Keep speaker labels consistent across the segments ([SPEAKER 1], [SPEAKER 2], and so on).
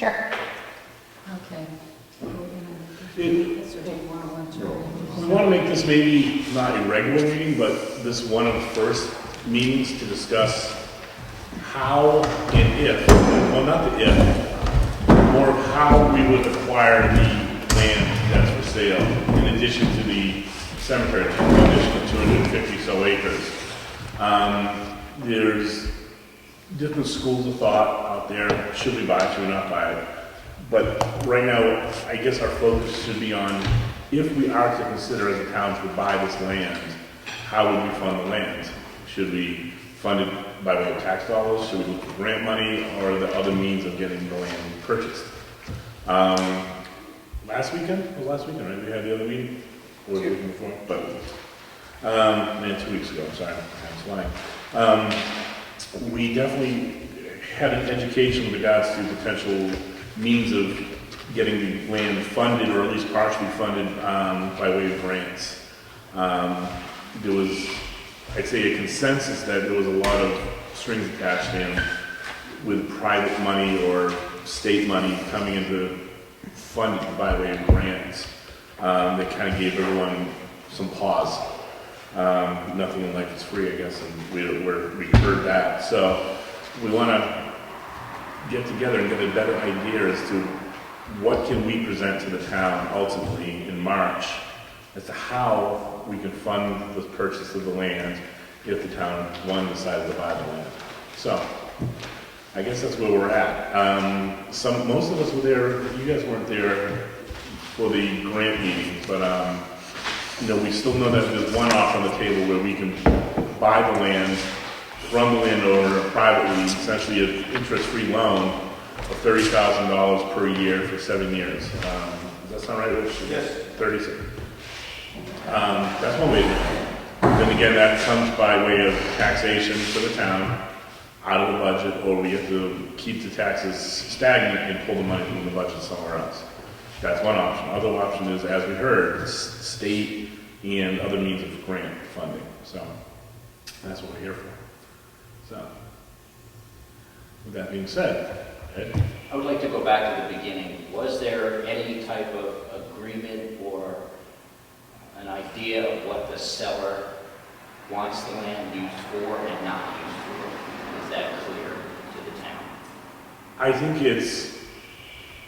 [SPEAKER 1] Sure.
[SPEAKER 2] Okay.
[SPEAKER 3] We want to make this maybe not a regular meeting, but this one of the first meetings to discuss how and if, well, not the if, more of how we would acquire the land that's for sale, in addition to the cemetery, in addition to 250 so acres. There's different schools of thought out there. Should we buy it? Should we not buy it? But right now, I guess our focus should be on, if we are to consider as a town to buy this land, how would we fund the land? Should we fund it by way of tax dollars? Should we look for grant money, or are there other means of getting the land purchased? Last weekend, right? We had the other meeting? Or the weekend before? But, 2 weeks ago, sorry, I was lying. We definitely had an education with regards to potential means of getting the land funded, or at least partially funded, by way of grants. There was, I'd say, a consensus that there was a lot of strings attached in with private money or state money coming into funding by way of grants. That kind of gave everyone some pause. Nothing in life is free, I guess, and we heard that. So we want to get together and get a better idea as to what can we present to the town ultimately in March as to how we can fund the purchase of the land if the town, one, decided to buy the land. So I guess that's where we're at. Most of us were there. You guys weren't there for the grant meetings, but we still know that there's one offer on the table where we can buy the land from the landowner privately, essentially an interest-free loan of $30,000 per year for 7 years. Does that sound right, Rich?
[SPEAKER 4] Yes.
[SPEAKER 3] 36. That's one way to do it. Then again, that comes by way of taxation for the town out of the budget, or we have to keep the taxes stagnant and pull the money from the budget somewhere else. That's one option. Other option is, as we heard, state and other means of grant funding. So that's what we're here for. So, with that being said, Ed?
[SPEAKER 4] I would like to go back to the beginning. Was there any type of agreement or an idea of what the seller wants the land used for and not used for? Is that clear to the town?
[SPEAKER 3] I think it's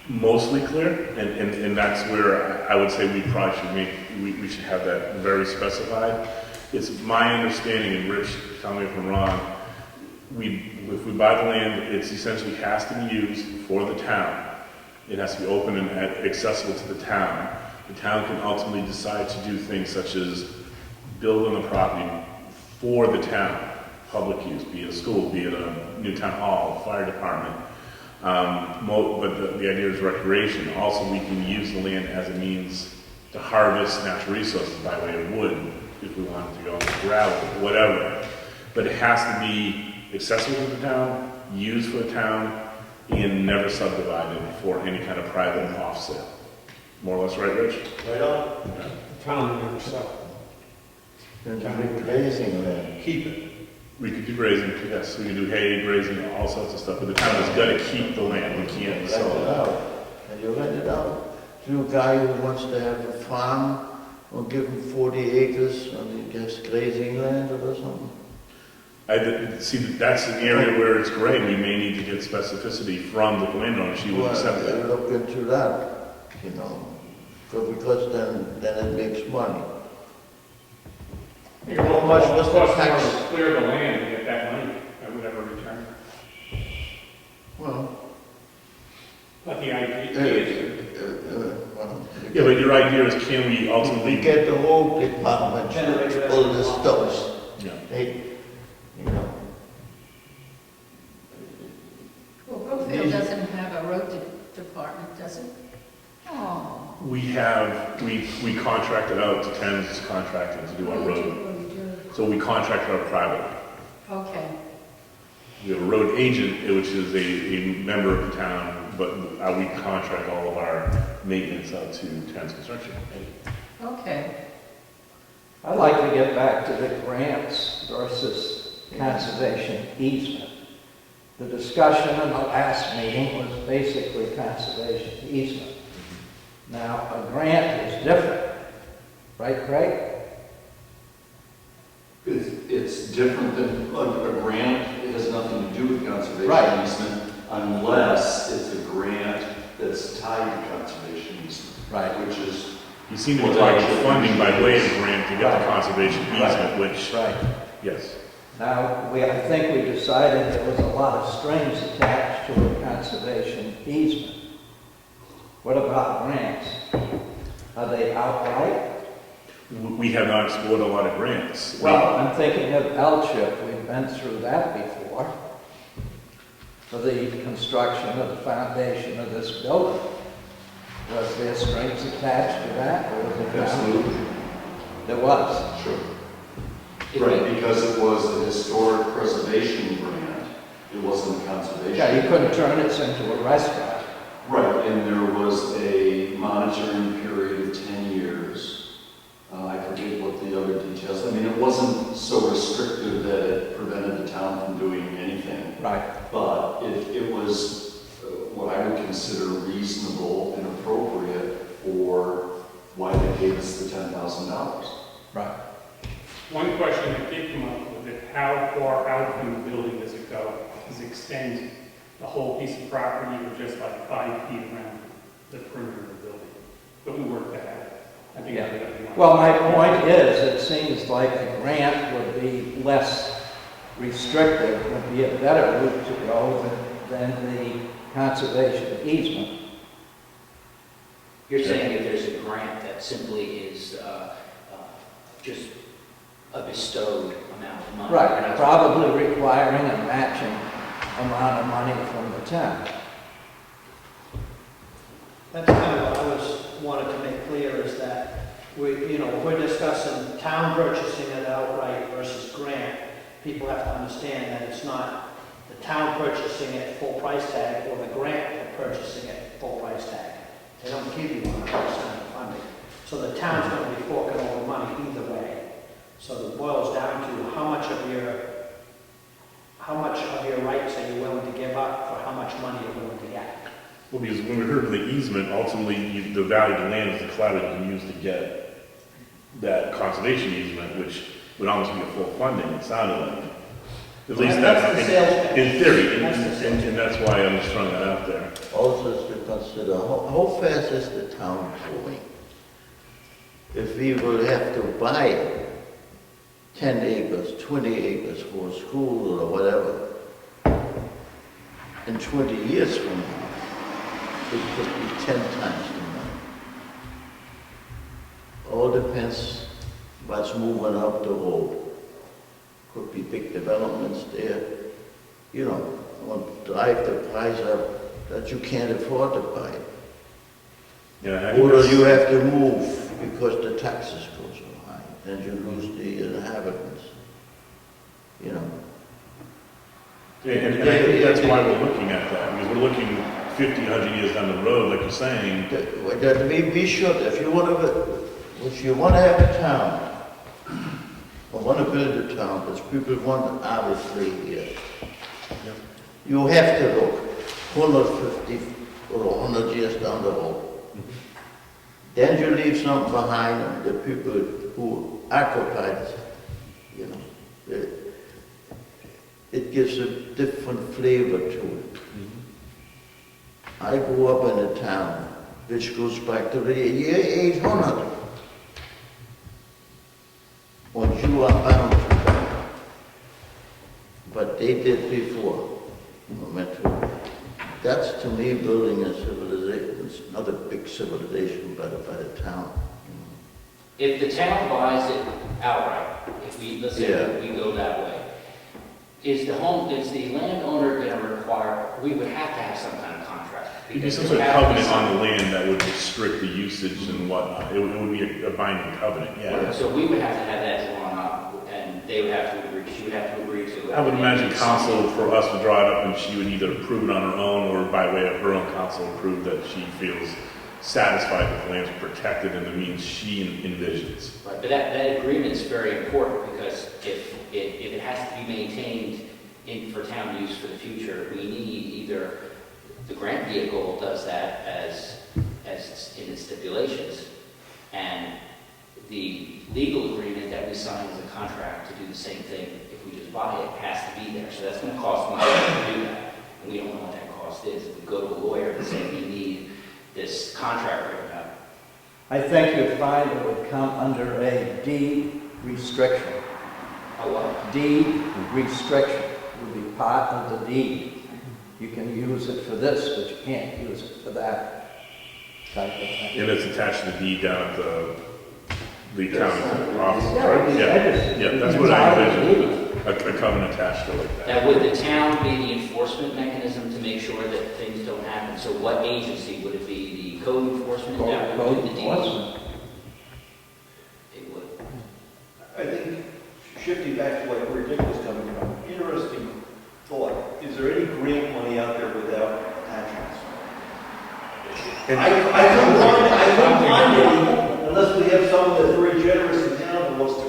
[SPEAKER 3] mostly clear, and that's where I would say we probably should we should have that very specified. It's my understanding, and Rich, tell me if I'm wrong, if we buy the land, it essentially has to be used for the town. It has to be open and accessible to the town. The town can ultimately decide to do things such as build on the property for the town, public use, be it a school, be it a new town hall, fire department. But the idea is recreation. Also, we can use the land as a means to harvest natural resources by way of wood, if we wanted to go into gravel, whatever. But it has to be accessible to the town, used for the town, and never subdivided for any kind of private offset. More or less, right, Rich?
[SPEAKER 5] Right on.
[SPEAKER 3] Okay.
[SPEAKER 5] Town never sell.
[SPEAKER 6] And to be grazing land.
[SPEAKER 5] Keep it.
[SPEAKER 3] We could do grazing, yes. We could do hay, grazing, all sorts of stuff. But the town has got to keep the land. We can't
[SPEAKER 6] Rent
[SPEAKER 3] sell
[SPEAKER 6] it
[SPEAKER 3] it.
[SPEAKER 6] out. And you rent it out to a guy who wants to have a farm, or give him 40 acres on, I guess, grazing land or something.
[SPEAKER 3] See, that's an area where it's gray. We may need to get specificity from the landowner. She would accept that.
[SPEAKER 6] Look into that, because then it makes money.
[SPEAKER 5] How
[SPEAKER 6] much was the tax?
[SPEAKER 5] to clear the land to get that money at whatever return?
[SPEAKER 6] Well,
[SPEAKER 5] But the idea is,
[SPEAKER 6] well,
[SPEAKER 3] Yeah, but your idea is, can we
[SPEAKER 6] we
[SPEAKER 3] ultimately
[SPEAKER 6] get the whole department to pull this stuff.
[SPEAKER 3] Yeah.
[SPEAKER 2] Well, Brookfield doesn't have a road department, does it? Oh.
[SPEAKER 3] We contracted out to Thames Contracting to do our road. So we contracted out privately.
[SPEAKER 2] Okay.
[SPEAKER 3] We have a road agent, which is a member of the town, but we contract all of our maintenance out to Thames Construction.
[SPEAKER 2] Okay.
[SPEAKER 7] I'd like to get back to the grants versus conservation easement. the discussion in the last meeting was basically conservation easement. Now, a grant is different, right, Craig?
[SPEAKER 1] It's different than, a grant, it has nothing to do with conservation
[SPEAKER 7] Right.
[SPEAKER 1] easement unless it's a grant that's tied to conservation easement.
[SPEAKER 7] Right.
[SPEAKER 1] Which is,
[SPEAKER 3] You seem to be talking funding by way of grant to get the
[SPEAKER 7] Right.
[SPEAKER 3] conservation easement, which,
[SPEAKER 7] Right.
[SPEAKER 3] yes.
[SPEAKER 7] Now, I think we decided there was a lot of strings attached to a conservation easement. What about grants? Are they outright?
[SPEAKER 3] We have not explored a lot of grants.
[SPEAKER 7] Well, I'm thinking of L-chip, we've been through that before, for the construction of the foundation of this building. Was there strings attached to that, or was it?
[SPEAKER 1] absolutely,
[SPEAKER 7] There was.
[SPEAKER 1] sure. Right, because it was a historic preservation grant, it wasn't a conservation.
[SPEAKER 7] Yeah, you couldn't turn this into a restaurant.
[SPEAKER 1] Right, and there was a monitoring period of 10 years. I forget what the other details, I mean, it wasn't so restrictive that it prevented the town from doing anything.
[SPEAKER 7] Right.
[SPEAKER 1] But it was what I would consider reasonable and appropriate for why they gave us the $10,000.
[SPEAKER 7] Right.
[SPEAKER 5] One question that did come up was that how far out from the building does it go? Does it extend the whole piece of property or just like 5 feet around the perimeter of the building? But we worked that out. I think
[SPEAKER 7] Yeah.
[SPEAKER 5] everybody wants-
[SPEAKER 7] Well, my point is, it seems like a grant would be less restrictive, would be a better route to go than the conservation easement.
[SPEAKER 4] You're saying if there's a grant that simply is just a bestowed amount of money?
[SPEAKER 7] Right,
[SPEAKER 4] We're not-
[SPEAKER 7] probably requiring a matching amount of money from the town.
[SPEAKER 8] That's kind of what I wanted to make clear is that we're discussing town purchasing it outright versus grant. People have to understand that it's not the town purchasing it full price tag or the grant purchasing it full price tag. They don't give you 100% of funding. So the town's going to be forking over money either way. So it boils down to how much of your rights are you willing to give up for how much money you're willing to get.
[SPEAKER 3] Well, because when we heard of the easement, ultimately, the value of the land is the collateral you can use to get that conservation easement, which would almost be a full funding, it sounded like. At least
[SPEAKER 8] That's the sales pitch.
[SPEAKER 3] in theory,
[SPEAKER 8] That's the sales
[SPEAKER 3] and that's why I'm just throwing that out there.
[SPEAKER 6] Also is to consider, how fast is the town going? If we will have to buy 10 acres, 20 acres for a school or whatever, in 20 years from now, it could be 10 times the money. All depends what's moving up the road. Could be big developments there, will drive the price up that you can't afford to buy it.
[SPEAKER 3] Yeah, I think
[SPEAKER 6] Or
[SPEAKER 3] that's-
[SPEAKER 6] you have to move because the taxes go so high, and you lose the inhabitants,
[SPEAKER 3] And I think that's why we're looking at that, because we're looking 50, 100 years down the road, like you're saying.
[SPEAKER 6] That we should, if you want to have a town, or want to build a town, as people want obviously here, you have to look 150 or 100 years down the road. Then you leave something behind, and the people who occupied, it gives a different flavor to it. I grew up in a town which goes back to the year 800. What you are bound to, but they did before. That's to me building a civilization. It's not a big civilization, but a town.
[SPEAKER 4] If the town buys it outright, let's say
[SPEAKER 6] Yeah.
[SPEAKER 4] we go that way, is the landowner going to require, we would have to have some kind of contract?
[SPEAKER 3] It'd be
[SPEAKER 4] because
[SPEAKER 3] some
[SPEAKER 4] there
[SPEAKER 3] sort of
[SPEAKER 4] would have to be
[SPEAKER 3] covenant on
[SPEAKER 4] some-
[SPEAKER 3] the land that would restrict the usage and whatnot. It would be a binding covenant, yeah.
[SPEAKER 4] So we would have to have that drawn up, and they would have to agree, she would have to agree to it.
[SPEAKER 3] I would imagine council for us to draw it up, and she would either approve it on her own, or by way of her own council approve that she feels satisfied that the land's protected in the means she envisions.
[SPEAKER 4] Right, but that agreement is very important, because if it has to be maintained for town use for the future, we need either the grant vehicle does that as in its stipulations, and the legal agreement that we sign as a contract to do the same thing, if we just buy it, has to be there. So that's going to cost money to do that, and we don't know what that cost is. If we go to a lawyer and say we need this contract written up,
[SPEAKER 7] I think you'd find it would come under a deed restriction.
[SPEAKER 4] a what?
[SPEAKER 7] Deed restriction would be part of the deed. You can use it for this, but you can't use it for that type of thing.
[SPEAKER 3] And it's attached to the deed down at the county office,
[SPEAKER 7] Yeah,
[SPEAKER 3] right?
[SPEAKER 7] I just-
[SPEAKER 3] Yeah, that's what I envisioned, a covenant attached to it like that.
[SPEAKER 4] Now, would the town be the enforcement mechanism to make sure that things don't happen? So what agency? Would it be the code enforcement? that would
[SPEAKER 7] Code
[SPEAKER 4] do the deeds?
[SPEAKER 7] enforcement.
[SPEAKER 4] It would.
[SPEAKER 9] I think, shifting back to where Dick was coming from, interesting thought. Is there any grant money out there without tax transfer? I couldn't find any unless we have someone that's very generous in town who wants to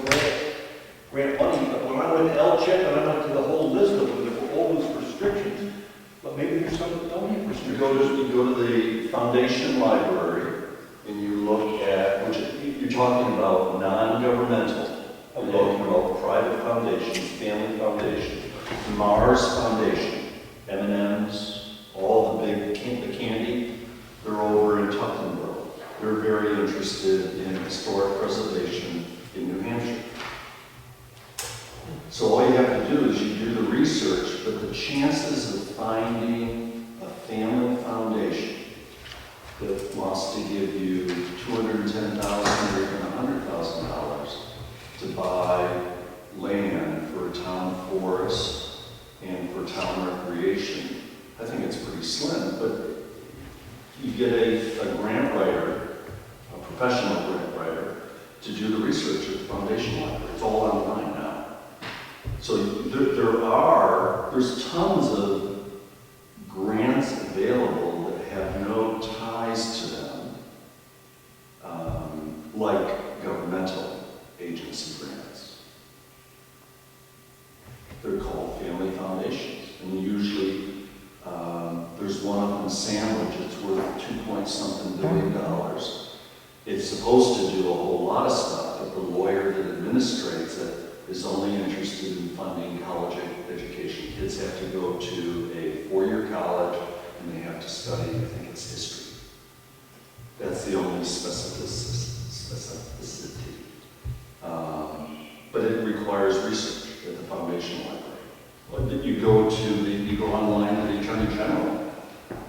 [SPEAKER 9] grant money. But when I went to L-Check and I went to the whole list of them, there were all those restrictions. But maybe there's some that don't have
[SPEAKER 1] You
[SPEAKER 9] restrictions.
[SPEAKER 1] go to the foundation library and you look at, which you're talking about non-governmental. You're talking about private foundations, family foundations, Mars Foundation, M&M's, all the big the candy. They're over in Tuftonboro. They're very interested in historic preservation in New Hampshire. So all you have to do is you do the research, but the chances of finding a family foundation that wants to give you $210,000 or even $100,000 to buy land for a town forest and for town recreation, I think it's pretty slim. But you get a grant writer, a professional grant writer, to do the research at the foundation library. It's all online now. So there's tons of grants available that have no ties to them, like governmental agency grants. They're called family foundations, and usually there's one up in Sandwich. It's worth $2.something billion. It's supposed to do a whole lot of stuff, but the lawyer that administrates it is only interested in funding college education. Kids have to go to a four-year college, and they have to study, I think it's history. That's the only specificity. But it requires research at the foundation library. But you go online to the Attorney General,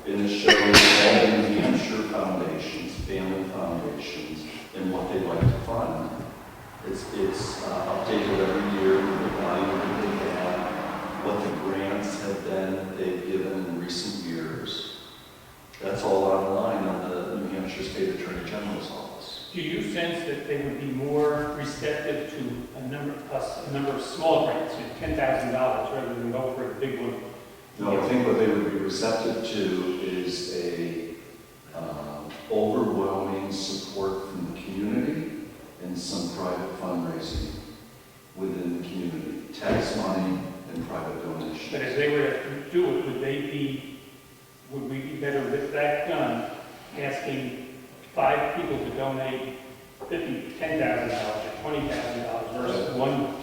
[SPEAKER 1] and it shows all the New Hampshire foundations, family foundations, and what they'd like to fund. It's updated every year with the value that they have, what the grants have been that they've given in recent years. That's all online on the New Hampshire State Attorney General's office.
[SPEAKER 5] Do you sense that they would be more receptive to a number of small grants, $10,000, rather than go for a big one?
[SPEAKER 1] No, I think what they would be receptive to is a overwhelming support from the community and some private fundraising within the community, tax money and private donations.
[SPEAKER 5] But if they were to do it, would we be better with that done, asking 5 people to donate $10,000 or $20,000 versus one?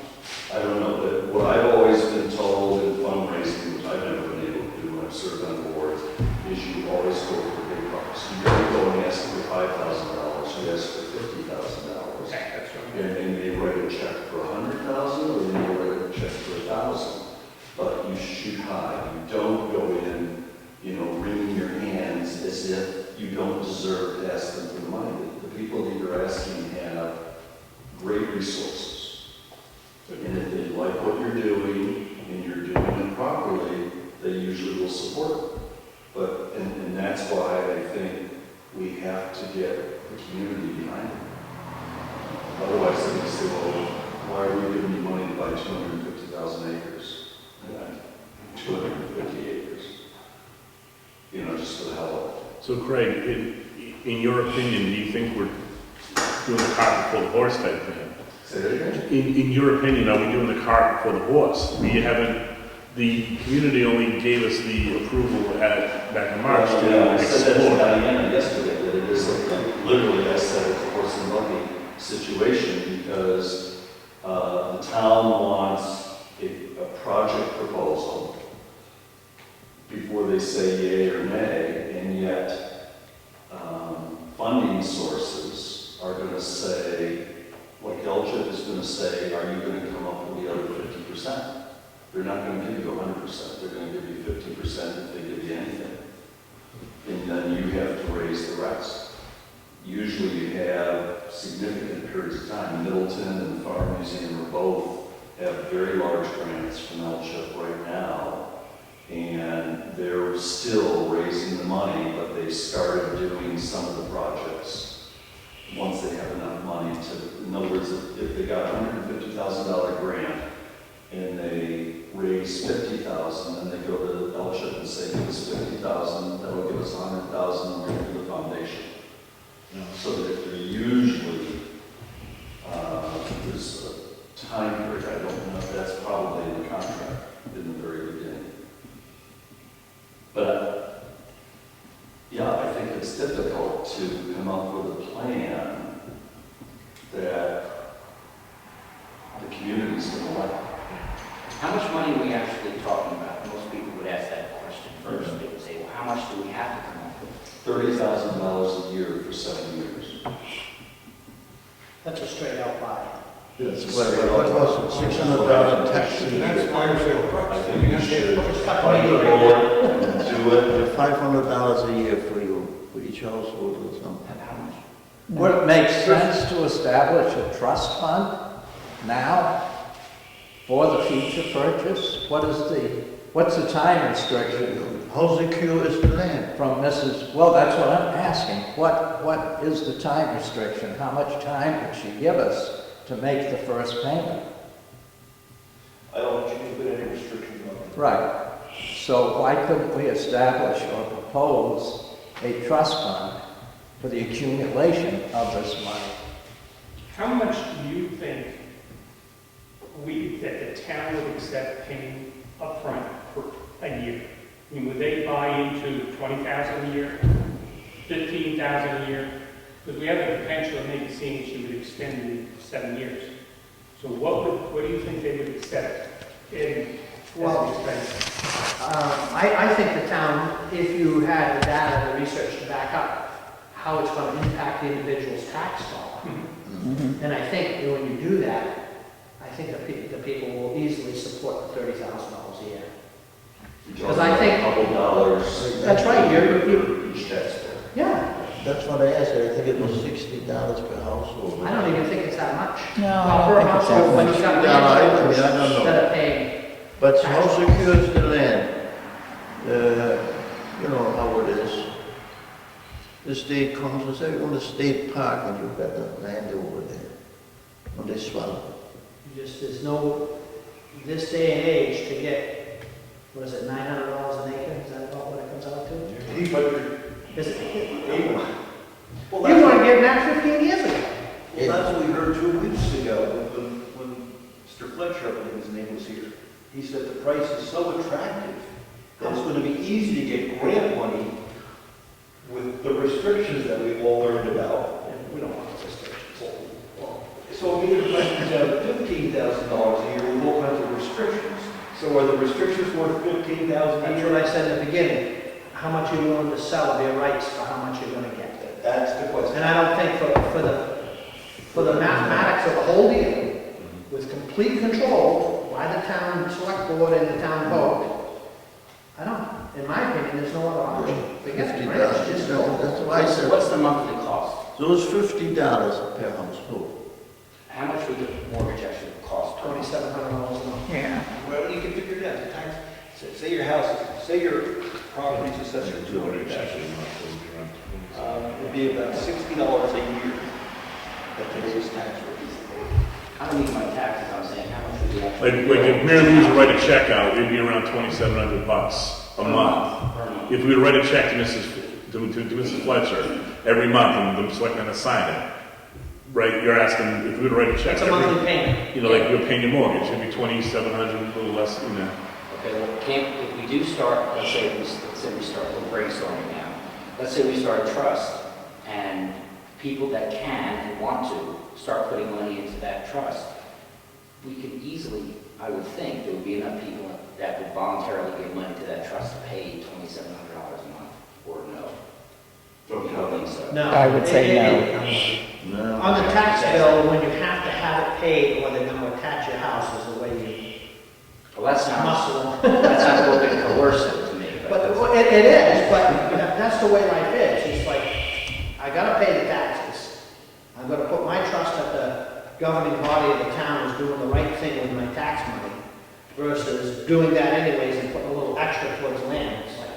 [SPEAKER 1] I don't know, but what I've always been told in fundraising, which I've never been able to do when I've served on boards, is you always go for big bucks. You never go and ask for $5,000, you ask for $50,000.
[SPEAKER 5] Okay, that's right.
[SPEAKER 1] And they write a check for $100,000, or they write a check for $1,000. But you shoot high. You don't go in, wringing your hands as if you don't deserve to ask them for the money. The people that you're asking have great resources. And if they like what you're doing and you're doing it properly, they usually will support it. And that's why I think we have to get the community behind it. Otherwise, they can say, well, why are we giving you money to buy 250,000 acres? 250 acres. Just for the hell of it.
[SPEAKER 3] So Craig, in your opinion, do you think we're doing the cart before the horse type thing?
[SPEAKER 1] Say that again?
[SPEAKER 3] In your opinion, are we doing the cart before the horse? We haven't the community only gave us the approval back in March
[SPEAKER 1] Yeah,
[SPEAKER 3] to
[SPEAKER 1] I said that to
[SPEAKER 3] explore.
[SPEAKER 1] Diana yesterday, that it is, literally, I said it's a horse and buggy situation because the town wants a project proposal before they say yay or nay, and yet funding sources are going to say, like LGIP is going to say, are you going to come up with the other 50%? They're not going to give you 100%, they're going to give you 50% if they give you anything. And then you have to raise the rest. Usually you have significant periods of time. Middleton and the Farm Museum are both have very large grants from LGIP right now, and they're still raising the money, but they've started doing some of the projects once they have enough money to, in other words, if they got a $150,000 grant and they raise 50,000, then they go to LGIP and say, give us 50,000, that will give us 100,000, and we're going to do the foundation. So that they're usually, there's a time period, I don't know if that's probably in the contract in the very beginning. But, yeah, I think it's difficult to come up with a plan that the community's going to like.
[SPEAKER 4] How much money are we actually talking about? Most people would ask that question first. They would say, well, how much do we have to come up with?
[SPEAKER 1] $30,000 a year for 7 years.
[SPEAKER 8] That's a straight out buy.
[SPEAKER 6] What was it, $600 tax a year?
[SPEAKER 1] I think you should find a board and do it.
[SPEAKER 6] $500 a year for each household or something.
[SPEAKER 4] And how much?
[SPEAKER 7] Would it make sense to establish a trust fund now for the future purchase? What's the time restriction
[SPEAKER 6] How secure is the land?
[SPEAKER 7] from Mrs., well, that's what I'm asking. What is the time restriction? How much time could she give us to make the first payment?
[SPEAKER 9] I don't think you can put any restrictions on it.
[SPEAKER 7] Right. So why couldn't we establish or propose a trust fund for the accumulation of this money?
[SPEAKER 5] How much do you think that the town would accept paying upfront for a year? I mean, would they buy into 20,000 a year, 15,000 a year? Because we have the potential of maybe seeing she would extend in 7 years. So what do you think they would accept in
[SPEAKER 8] Well,
[SPEAKER 5] expense?
[SPEAKER 8] I think the town, if you had the data, the research to back up how it's going to impact the individual's tax dollar. And I think when you do that, I think the people will easily support the $30,000 a year. Because I think-
[SPEAKER 1] A couple dollars.
[SPEAKER 8] That's right, you're-
[SPEAKER 1] Each taxpayer.
[SPEAKER 8] Yeah,
[SPEAKER 6] That's what I asked her, I think it was $60 per household.
[SPEAKER 8] I don't even think it's that much.
[SPEAKER 2] No,
[SPEAKER 8] Well,
[SPEAKER 2] I
[SPEAKER 8] per
[SPEAKER 2] don't think it's that
[SPEAKER 8] household, when
[SPEAKER 2] much.
[SPEAKER 8] you got
[SPEAKER 6] Yeah, I don't
[SPEAKER 8] landowners
[SPEAKER 6] know.
[SPEAKER 8] that are paying.
[SPEAKER 6] But how secure is the land? You know how it is. The state comes and says, we're going to state park and you've got the land over there. And they swallow.
[SPEAKER 8] There's no, this day and age, to get, what is it, $900 an acre? Is that about what it comes out to?
[SPEAKER 9] 800,
[SPEAKER 8] Is it?
[SPEAKER 9] 800. Well,
[SPEAKER 8] You
[SPEAKER 9] that's,
[SPEAKER 8] weren't getting that 15 years ago.
[SPEAKER 9] well, that's what we heard 2 weeks ago when Mr. Fletcher, I believe his name was here. He said the price is so attractive that it's going to be easy to get grant money with the restrictions that we've all learned about.
[SPEAKER 8] And we don't want those restrictions.
[SPEAKER 9] So maybe the price comes down to $15,000 a year with all kinds of restrictions. So are the restrictions worth $15,000 a
[SPEAKER 8] That's
[SPEAKER 9] year?
[SPEAKER 8] what I said in the beginning. How much you're willing to sell of your rights for how much you're going to get.
[SPEAKER 9] That's the question.
[SPEAKER 8] And I don't think for the mathematics of the whole deal, with complete control by the town select board and the town vote, I don't, in my opinion, there's no other option. Forget it, right? It's just go.
[SPEAKER 6] That's why I said,
[SPEAKER 4] What's the monthly cost?
[SPEAKER 6] so it's $50 per household.
[SPEAKER 4] How much would the mortgage actually cost?
[SPEAKER 8] $2,700 a month.
[SPEAKER 2] Yeah.
[SPEAKER 9] Well, you can figure it out. The tax, say your house, say your property's assessed at $200,000. It'd be about $60 a year at today's tax rate.
[SPEAKER 4] I don't need my taxes, I'm saying, how much would the actual...
[SPEAKER 3] Like if Mary Lou's to write a check out, it'd be around $2,700 a month.
[SPEAKER 4] Per month.
[SPEAKER 3] If we were to write a check to Mrs. Fletcher every month and the selectmen assign it, right, you're asking, if we were to write a check
[SPEAKER 8] It's a monthly
[SPEAKER 3] every,
[SPEAKER 8] payment.
[SPEAKER 3] you know, like you're paying your mortgage, it'd be $2,700, a little less, you know.
[SPEAKER 4] Okay, well, if we do start, let's say we start brainstorming now. Let's say we start a trust, and people that can and want to start putting money into that trust, we could easily, I would think, there would be enough people that would voluntarily give money to that trust to pay $2,700 a month, or no? You don't think so?
[SPEAKER 8] No.
[SPEAKER 2] I would say
[SPEAKER 8] no.
[SPEAKER 6] No.
[SPEAKER 8] On the tax bill, when you have to have it paid, or they're gonna attach your house, is the way
[SPEAKER 4] Well, that
[SPEAKER 8] you
[SPEAKER 4] sounds,
[SPEAKER 8] muscle.
[SPEAKER 4] that sounds a little bit coercive to me,
[SPEAKER 8] But
[SPEAKER 4] but
[SPEAKER 8] well, it is, but that's the way life is. It's like, I gotta pay the taxes. I'm gonna put my trust that the governing body of the town is doing the right thing with my tax money versus doing that anyways and putting a little extra towards land. It's like,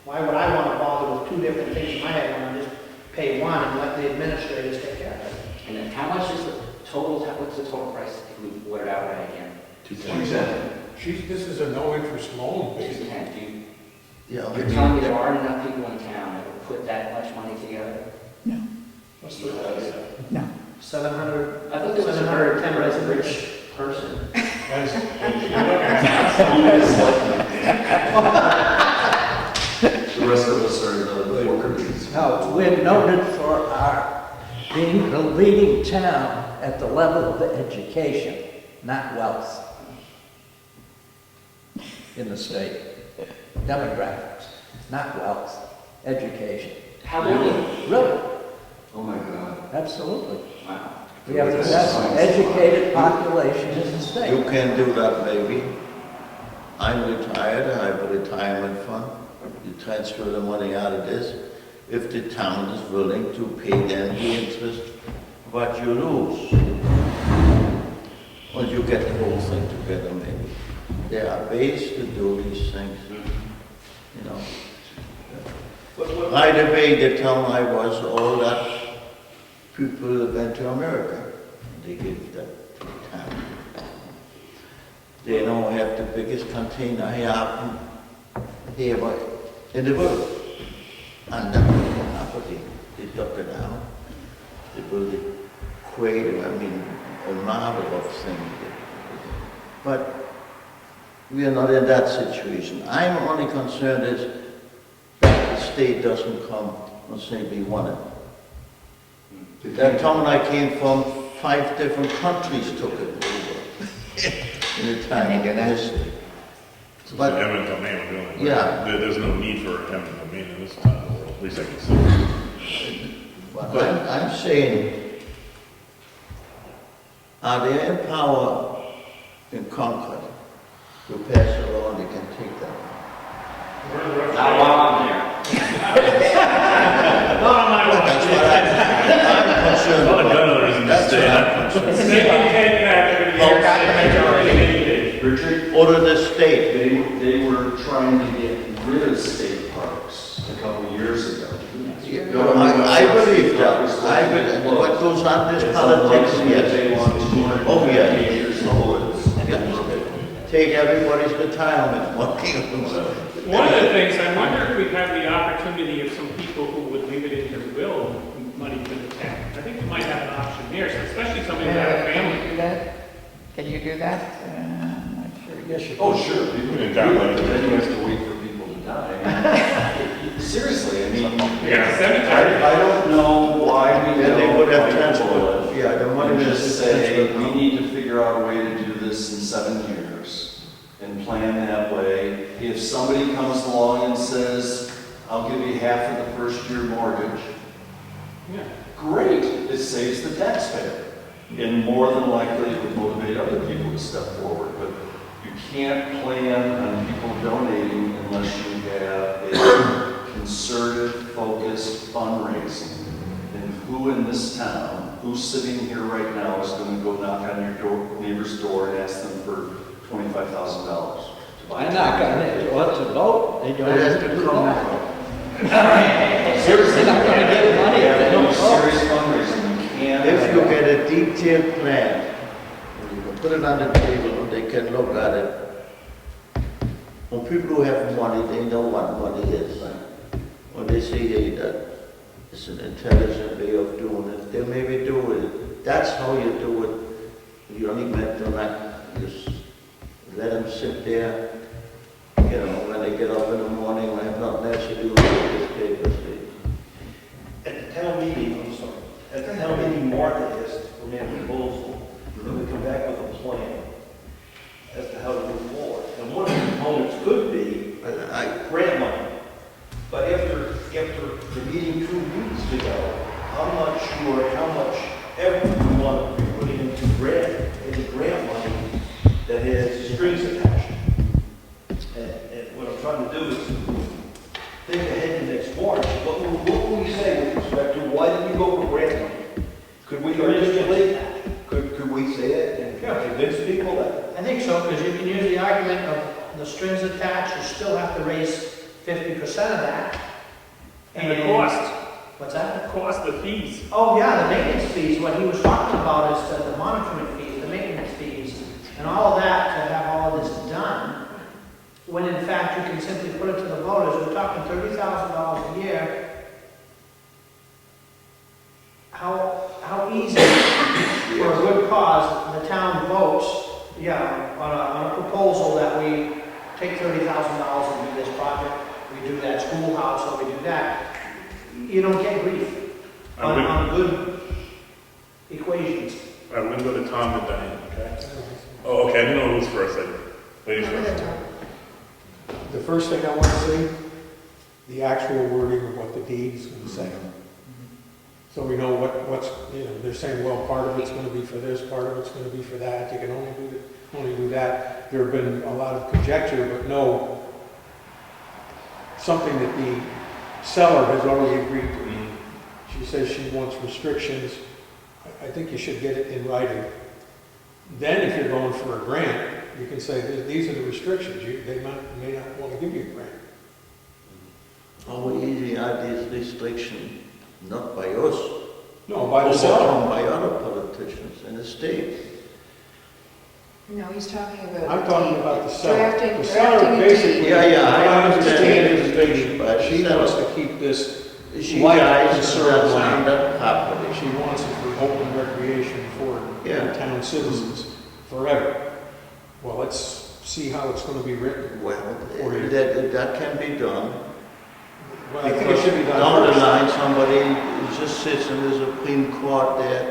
[SPEAKER 8] why would I wanna bother with two different things in my head when I just pay one and let the administrators take care of it?
[SPEAKER 4] and then how much is the total, what's the total price if we bought it outright again?
[SPEAKER 3] 210.
[SPEAKER 10] This is a no-interest loan,
[SPEAKER 4] 210. Do you,
[SPEAKER 6] Yeah,
[SPEAKER 4] you're telling me there aren't enough people in town that would put that much money together?
[SPEAKER 10] What's the price?
[SPEAKER 8] 700,
[SPEAKER 4] I thought there was a
[SPEAKER 8] 710
[SPEAKER 4] very
[SPEAKER 8] residents.
[SPEAKER 4] rich person.
[SPEAKER 10] As you look at
[SPEAKER 1] The rest of us are the worker bees.
[SPEAKER 7] Now, we're noted for our being the leading town at the level of education, not wealth, in the state. Demographics, not wealth, education.
[SPEAKER 4] How many?
[SPEAKER 7] Really,
[SPEAKER 1] Oh, my God.
[SPEAKER 7] absolutely.
[SPEAKER 4] Wow.
[SPEAKER 7] We have the best educated population in the
[SPEAKER 6] You
[SPEAKER 7] state.
[SPEAKER 6] can do that, maybe. I'm retired, I have a retirement fund. You transfer the money out of this. If the town is willing to pay them the interest, what you lose. Well, you get the whole thing together, maybe. There are ways to do these things, you know. Right away, the town I was, all that people that went to America, they give that to the town. They now have the biggest container here in the world. And that property, they took it out. They built it great, I mean, a marvelous thing. But we are not in that situation. I'm only concerned is that the state doesn't come and say we want it. That town I came from, 5 different countries took it over in the time of history.
[SPEAKER 3] It's
[SPEAKER 6] But-
[SPEAKER 3] an eminent domain we're doing.
[SPEAKER 6] Yeah.
[SPEAKER 3] There's no need for eminent domain in this time of the world, at least I can see.
[SPEAKER 6] But I'm saying, are they in power in Concord to pass a law they can take that?
[SPEAKER 4] Not while I'm there.
[SPEAKER 8] Not on my watch.
[SPEAKER 6] That's what I'm concerned
[SPEAKER 3] A lot of
[SPEAKER 6] about.
[SPEAKER 3] gun owners in this
[SPEAKER 6] That's
[SPEAKER 3] state.
[SPEAKER 6] what I'm concerned
[SPEAKER 5] They can take that,
[SPEAKER 2] You're not the majority.
[SPEAKER 1] Richard,
[SPEAKER 6] about. Or the state.
[SPEAKER 1] they were trying to get rid of state parks a couple of years ago.
[SPEAKER 6] I believe that. I believe, what goes on this politics,
[SPEAKER 1] They
[SPEAKER 6] yes.
[SPEAKER 1] want 200
[SPEAKER 6] Oh, yeah.
[SPEAKER 1] acres of woods.
[SPEAKER 6] Yes. Take everybody's retirement money.
[SPEAKER 5] One of the things, I wonder if we have the opportunity of some people who would leave it in their will, money to the town. I think we might have an option there, so especially somebody with a
[SPEAKER 2] Can
[SPEAKER 5] family.
[SPEAKER 2] you do that? Can you do that? I'm not sure.
[SPEAKER 10] Yes, you
[SPEAKER 1] Oh, sure. People
[SPEAKER 3] Yeah,
[SPEAKER 1] can
[SPEAKER 3] down
[SPEAKER 1] do it,
[SPEAKER 3] like-
[SPEAKER 1] but then you have to wait for people to die. Seriously, I mean,
[SPEAKER 5] We got a cemetery.
[SPEAKER 1] I don't know why we
[SPEAKER 6] Then they
[SPEAKER 1] don't
[SPEAKER 6] would have
[SPEAKER 1] bite the
[SPEAKER 6] transferred,
[SPEAKER 1] bullet
[SPEAKER 6] yeah, the money
[SPEAKER 1] and
[SPEAKER 6] was
[SPEAKER 1] just say,
[SPEAKER 6] transferred.
[SPEAKER 1] we need to figure out a way to do this in 7 years and plan that way. If somebody comes along and says, I'll give you half of the first year mortgage,
[SPEAKER 5] Yeah.
[SPEAKER 1] great, it saves the taxpayer. And more than likely, it would motivate other people to step forward. But you can't plan on people donating unless you have a concerted, focused fundraising. And who in this town, who's sitting here right now is going to go knock on your neighbor's door and ask them for $25,000 to buy?
[SPEAKER 7] I'm not gonna, what's a vote? They don't
[SPEAKER 6] It has
[SPEAKER 7] have
[SPEAKER 6] to
[SPEAKER 7] to do
[SPEAKER 6] come
[SPEAKER 7] that.
[SPEAKER 6] out.
[SPEAKER 1] Seriously,
[SPEAKER 7] They're not gonna get money if they
[SPEAKER 1] no
[SPEAKER 7] don't vote.
[SPEAKER 1] serious fundraising. You can't.
[SPEAKER 6] If you get a detailed plan, you can put it on the table and they can look at it. When people who have money, they know what money is. When they say, hey, that is an intelligent way of doing it, they maybe do it. That's how you do it. You don't even have to like, just let them sit there you know, when they get up in the morning, I have nothing else to do with this paper, see.
[SPEAKER 9] At the town meeting, I'm sorry, at the town meeting, Martha asked for me a proposal, and we come back with a plan as to how to move forward. And one of the components could be grant money. But after the meeting 2 weeks ago, I'm not sure how much ever we want to be putting into any grant money that has strings attached. And what I'm trying to do is think ahead to next March. What will we say with respect to why did we go for grant money? Could we articulate, could we say it and convince people that?
[SPEAKER 8] I think so, because you can use the argument of the strings attached, you still have to raise 50% of that.
[SPEAKER 5] And the cost,
[SPEAKER 8] What's that?
[SPEAKER 5] the cost of fees.
[SPEAKER 8] Oh, yeah, the maintenance fees, what he was talking about is the monitoring fees, the maintenance fees, and all of that to have all of this done, when in fact you can simply put it to the voters, we're talking $30,000 a year. How easy for a good cause, the town votes, on a proposal that we take $30,000 and do this project, we do that schoolhouse, or we do that. You don't get grief on good equations.
[SPEAKER 3] All right, we're gonna go to Tom and Diane, okay? Oh, okay, I didn't know who was first, ladies first.
[SPEAKER 10] The first thing I want to see, the actual wording of what the deed's going to say. So we know what's, you know, they're saying, well, part of it's going to be for this, part of it's going to be for that, you can only do that. There have been a lot of conjecture, but no, something that the seller has already agreed to. She says she wants restrictions. I think you should get it in writing. Then if you're going for a grant, you can say, these are the restrictions. They may not want to give you a grant.
[SPEAKER 6] How easy are these restrictions? Not by us,
[SPEAKER 10] No, by the seller.
[SPEAKER 6] overcome by other politicians in the state.
[SPEAKER 2] No, he's talking about.
[SPEAKER 10] I'm talking about the seller.
[SPEAKER 2] Drafting-
[SPEAKER 10] The seller
[SPEAKER 2] drafting a
[SPEAKER 10] basically,
[SPEAKER 2] deed.
[SPEAKER 6] I understand
[SPEAKER 10] his
[SPEAKER 6] it,
[SPEAKER 10] vision,
[SPEAKER 6] but
[SPEAKER 10] she wants to keep this
[SPEAKER 6] She
[SPEAKER 10] light
[SPEAKER 6] dies
[SPEAKER 10] conserved
[SPEAKER 6] on
[SPEAKER 10] land.
[SPEAKER 6] that property.
[SPEAKER 10] She wants it for open recreation for
[SPEAKER 6] Yeah.
[SPEAKER 10] town citizens forever. Well, let's see how it's going to be written.
[SPEAKER 6] Well,
[SPEAKER 10] Or you-
[SPEAKER 6] that can be done.
[SPEAKER 10] Well, I think it should be done
[SPEAKER 6] Down the
[SPEAKER 10] first.
[SPEAKER 6] line, somebody just sits in the Supreme Court there,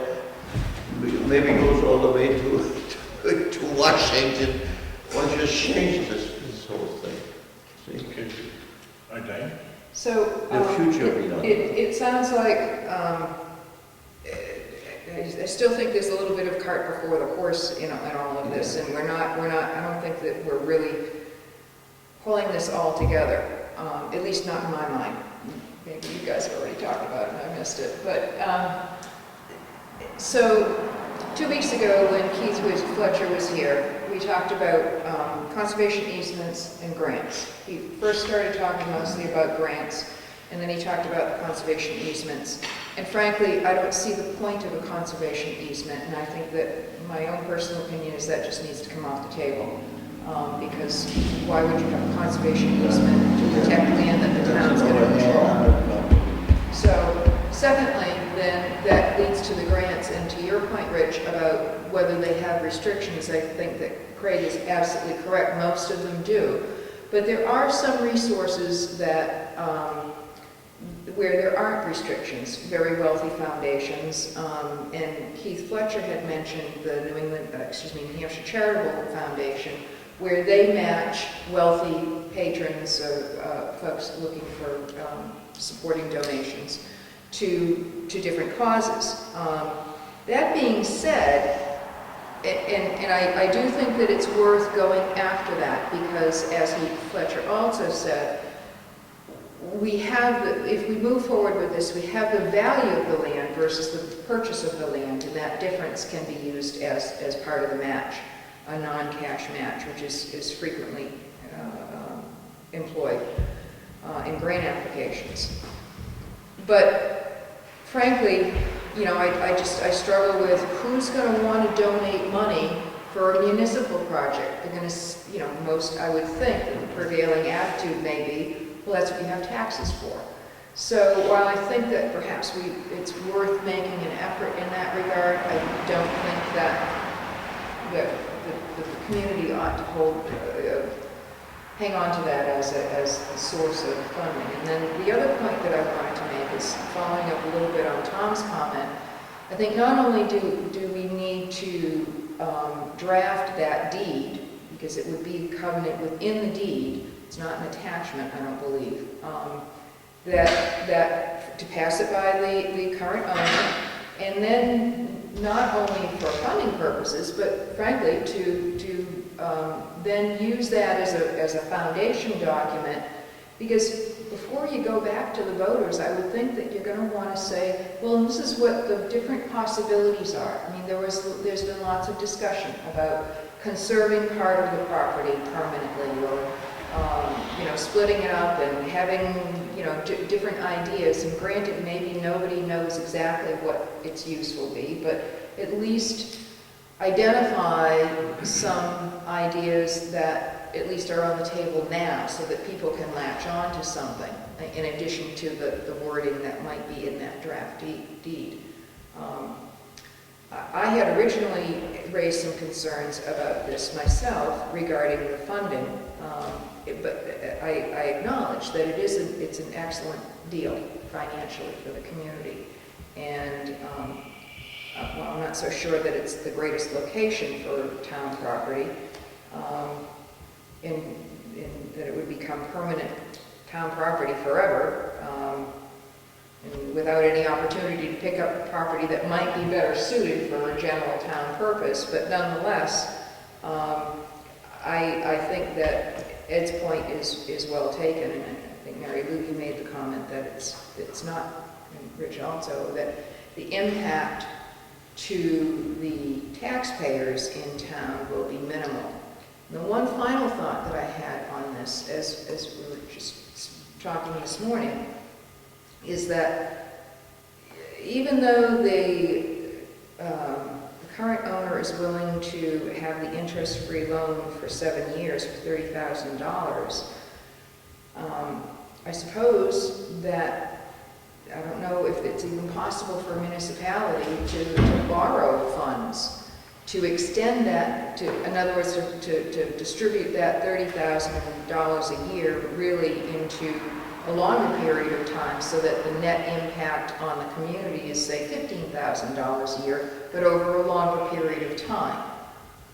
[SPEAKER 6] maybe goes all the way to Washington, or just change this whole thing. See?
[SPEAKER 3] Okay. All right, Diane?
[SPEAKER 2] So.
[SPEAKER 6] The future we don't know.
[SPEAKER 2] It sounds like, I still think there's a little bit of cart before the horse, in all of this, and we're not, I don't think that we're really pulling this all together, at least not in my mind. Maybe you guys have already talked about it and I missed it, but, so 2 weeks ago when Keith Fletcher was here, we talked about conservation easements and grants. He first started talking mostly about grants, and then he talked about the conservation easements. And frankly, I don't see the point of a conservation easement, and I think that my own personal opinion is that just needs to come off the table. Because why would you have a conservation easement to protect land that the town's going to control? So, secondly, then, that leads to the grants, and to your point, Rich, about whether they have restrictions, I think that Craig is absolutely correct. Most of them do. But there are some resources that, where there aren't restrictions, very wealthy foundations, and Keith Fletcher had mentioned the New Hampshire Charitable Foundation, where they match wealthy patrons or folks looking for supporting donations to different causes. That being said, and I do think that it's worth going after that, because as Keith Fletcher also said, we have, if we move forward with this, we have the value of the land versus the purchase of the land, and that difference can be used as part of the match, a non-cash match, which is frequently employed in grant applications. But frankly, I struggle with who's going to want to donate money for a municipal project. They're going to, most, I would think that the prevailing attitude may be, well, that's what you have taxes for. So while I think that perhaps it's worth making an effort in that regard, I don't think that the community ought to hold hang on to that as a source of funding. And then the other point that I wanted to make is following up a little bit on Tom's comment. I think not only do we need to draft that deed, because it would be covenant within the deed, it's not an attachment, I don't believe, that to pass it by the current owner, and then not only for funding purposes, but frankly to then use that as a foundation document, because before you go back to the voters, I would think that you're going to want to say, well, this is what the different possibilities are. I mean, there's been lots of discussion about conserving part of the property permanently, or splitting it up and having different ideas. And granted, maybe nobody knows exactly what its use will be, but at least identify some ideas that at least are on the table now, so that people can latch on to something in addition to the wording that might be in that draft deed. I had originally raised some concerns about this myself regarding the funding, but I acknowledge that it's an excellent deal financially for the community. And well, I'm not so sure that it's the greatest location for town property, in that it would become permanent town property forever, and without any opportunity to pick up property that might be better suited for a general town purpose. But nonetheless, I think that Ed's point is well taken, and I think Mary Lou, you made the comment that it's not, and Rich also, that the impact to the taxpayers in town will be minimal. The one final thought that I had on this, as we were just talking this morning, is that even though the current owner is willing to have the interest-free loan for 7 years for $30,000, I suppose that, I don't know if it's even possible for a municipality to borrow funds to extend that to, in other words, to distribute that $30,000 a year really into a longer period of time, so that the net impact on the community is, say, $15,000 a year, but over a longer period of time.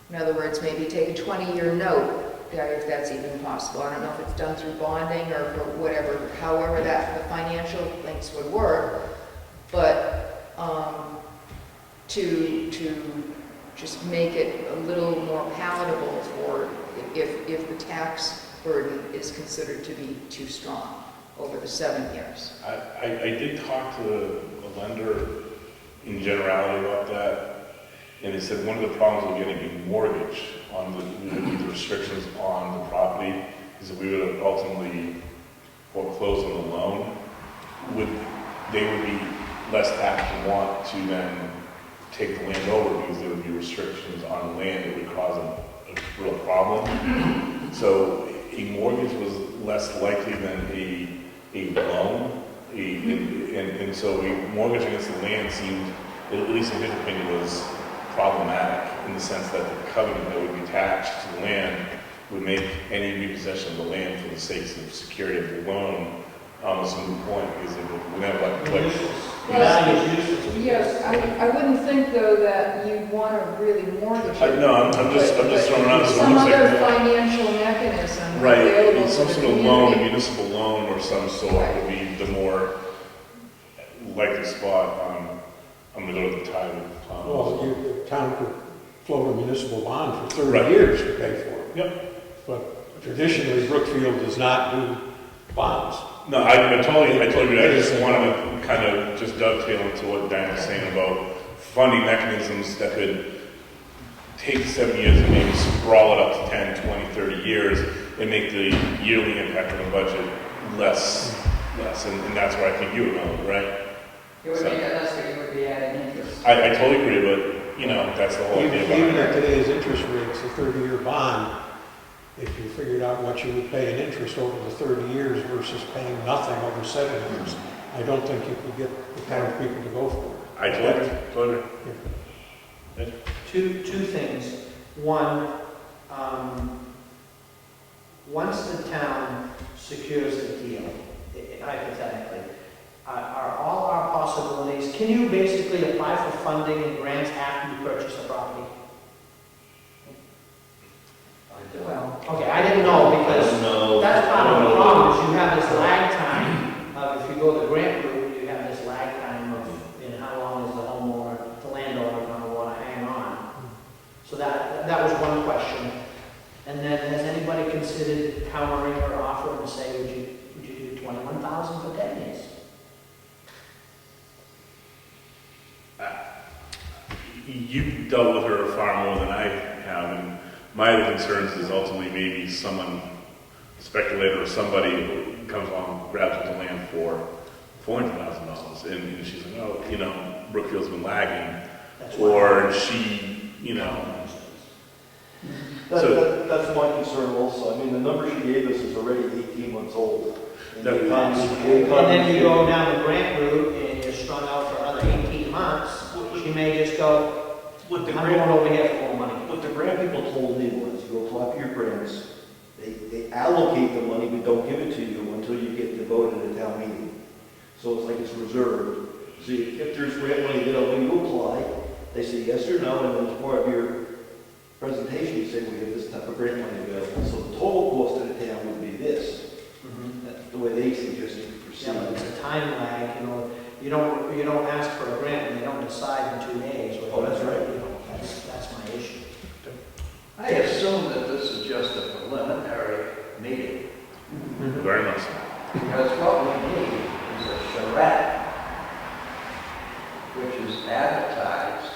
[SPEAKER 2] In other words, maybe take a 20-year note, if that's even possible. I don't know if it's done through bonding or for whatever, however that the financial things would work, but to just make it a little more palatable for if the tax burden is considered to be too strong over the 7 years.
[SPEAKER 3] I did talk to a lender in generality about that, and they said one of the problems with getting a mortgage on the restrictions on the property is that we would ultimately foreclose on the loan. They would be less apt to want to then take the land over, because there would be restrictions on the land that would cause a real problem. So a mortgage was less likely than a loan, and so a mortgage against the land seemed, at least in his opinion, was problematic in the sense that the covenant that would be attached to the land would make any repossession of the land for the sake of security of the loan almost a moot point, because it would never
[SPEAKER 2] Yes, I wouldn't think though that you'd want to really mortgage it.
[SPEAKER 3] No, I'm just throwing around
[SPEAKER 2] some other financial mechanism
[SPEAKER 3] right,
[SPEAKER 2] available
[SPEAKER 3] some
[SPEAKER 2] to the
[SPEAKER 3] sort of loan, a
[SPEAKER 2] community.
[SPEAKER 3] municipal loan or some sort would be the more likely spot. I'm going to go to the tie with Tom.
[SPEAKER 10] Well, the town could float a municipal bond for 30
[SPEAKER 3] Right.
[SPEAKER 10] years to pay for it.
[SPEAKER 3] Yep.
[SPEAKER 10] But traditionally, Brookfield does not do bonds.
[SPEAKER 3] No, I totally agree. I just wanted to kind of just dovetail into what Dan was saying about funding mechanisms that could take 7 years and maybe sprawl it up to 10, 20, 30 years and make the yearly impact on the budget less. And that's where I think you would know, right?
[SPEAKER 11] It would make it less that you would be adding interest.
[SPEAKER 3] I totally agree, but, that's the whole idea
[SPEAKER 10] Even
[SPEAKER 3] behind
[SPEAKER 10] at
[SPEAKER 3] it.
[SPEAKER 10] today's interest rates, a 30-year bond, if you figured out what you would pay in interest over the 30 years versus paying nothing over 7 years, I don't think you could get the town people to go for it.
[SPEAKER 3] I totally agree.
[SPEAKER 8] Two things. One, once the town secures the deal, hypothetically, are all our possibilities, can you basically apply for funding and grants after you purchase the property?
[SPEAKER 7] Well,
[SPEAKER 8] Okay, I didn't know, because
[SPEAKER 9] No.
[SPEAKER 8] that's part of the problem, is you have this lag time of, if you go the grant route, you have this lag time of, how long is the homeowner, the landowner gonna wanna hang on? So that was one question. And then, has anybody considered countering or offering to say, would you do 21,000 for 10 years?
[SPEAKER 3] You dealt with her far more than I have, and my other concerns is ultimately maybe someone, speculator or somebody who comes along, grabs the land for $400,000, and she's like, oh, Brookfield's been lagging,
[SPEAKER 8] That's why-
[SPEAKER 3] or she,
[SPEAKER 9] That's my concern also. I mean, the number she gave us is already 18 months old. And the economy-
[SPEAKER 8] And then you go down the grant route and you're strung out for another 18 months, she may just go,
[SPEAKER 9] What the
[SPEAKER 8] I'm
[SPEAKER 9] grant,
[SPEAKER 8] going over here for more money.
[SPEAKER 9] what the grant people told me was, you apply for your grants, they allocate the money, but don't give it to you until you get the vote at a town meeting. So it's like it's reserved. So if there's grant money available, you apply, they say yes or no, and then as part of your presentation, you say, we have this type of grant money available. So the total cost of the town would be this. That's the way they suggest you proceed.
[SPEAKER 8] Yeah, but it's a time lag, you don't ask for a grant and they don't decide in 2 days.
[SPEAKER 9] Oh, that's right.
[SPEAKER 8] That's my issue.
[SPEAKER 7] I assume that this is just a preliminary meeting,
[SPEAKER 3] very much so.
[SPEAKER 7] because what we need is a charrette, which is advertised.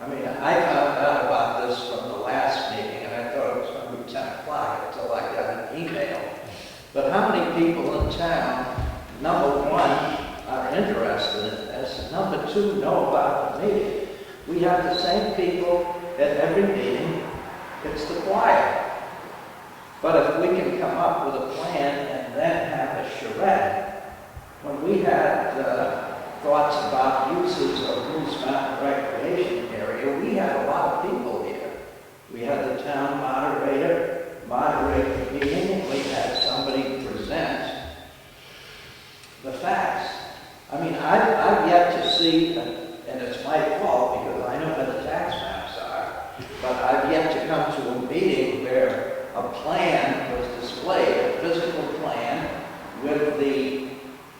[SPEAKER 7] I mean, I found out about this from the last meeting, and I thought it was going to be 10 o'clock until I got an email. But how many people in town, number one, are interested in this, number two, know about the meeting? We have the same people at every meeting. It's the choir. But if we can come up with a plan and then have a charrette, when we had thoughts about uses of Moose Mountain Recreation Area, we had a lot of people here. We had the town moderator moderate the meeting, and we had somebody present the facts. I mean, I've yet to see, and it's my fault because I know what the tax maps are, but I've yet to come to a meeting where a plan was displayed, a physical plan with the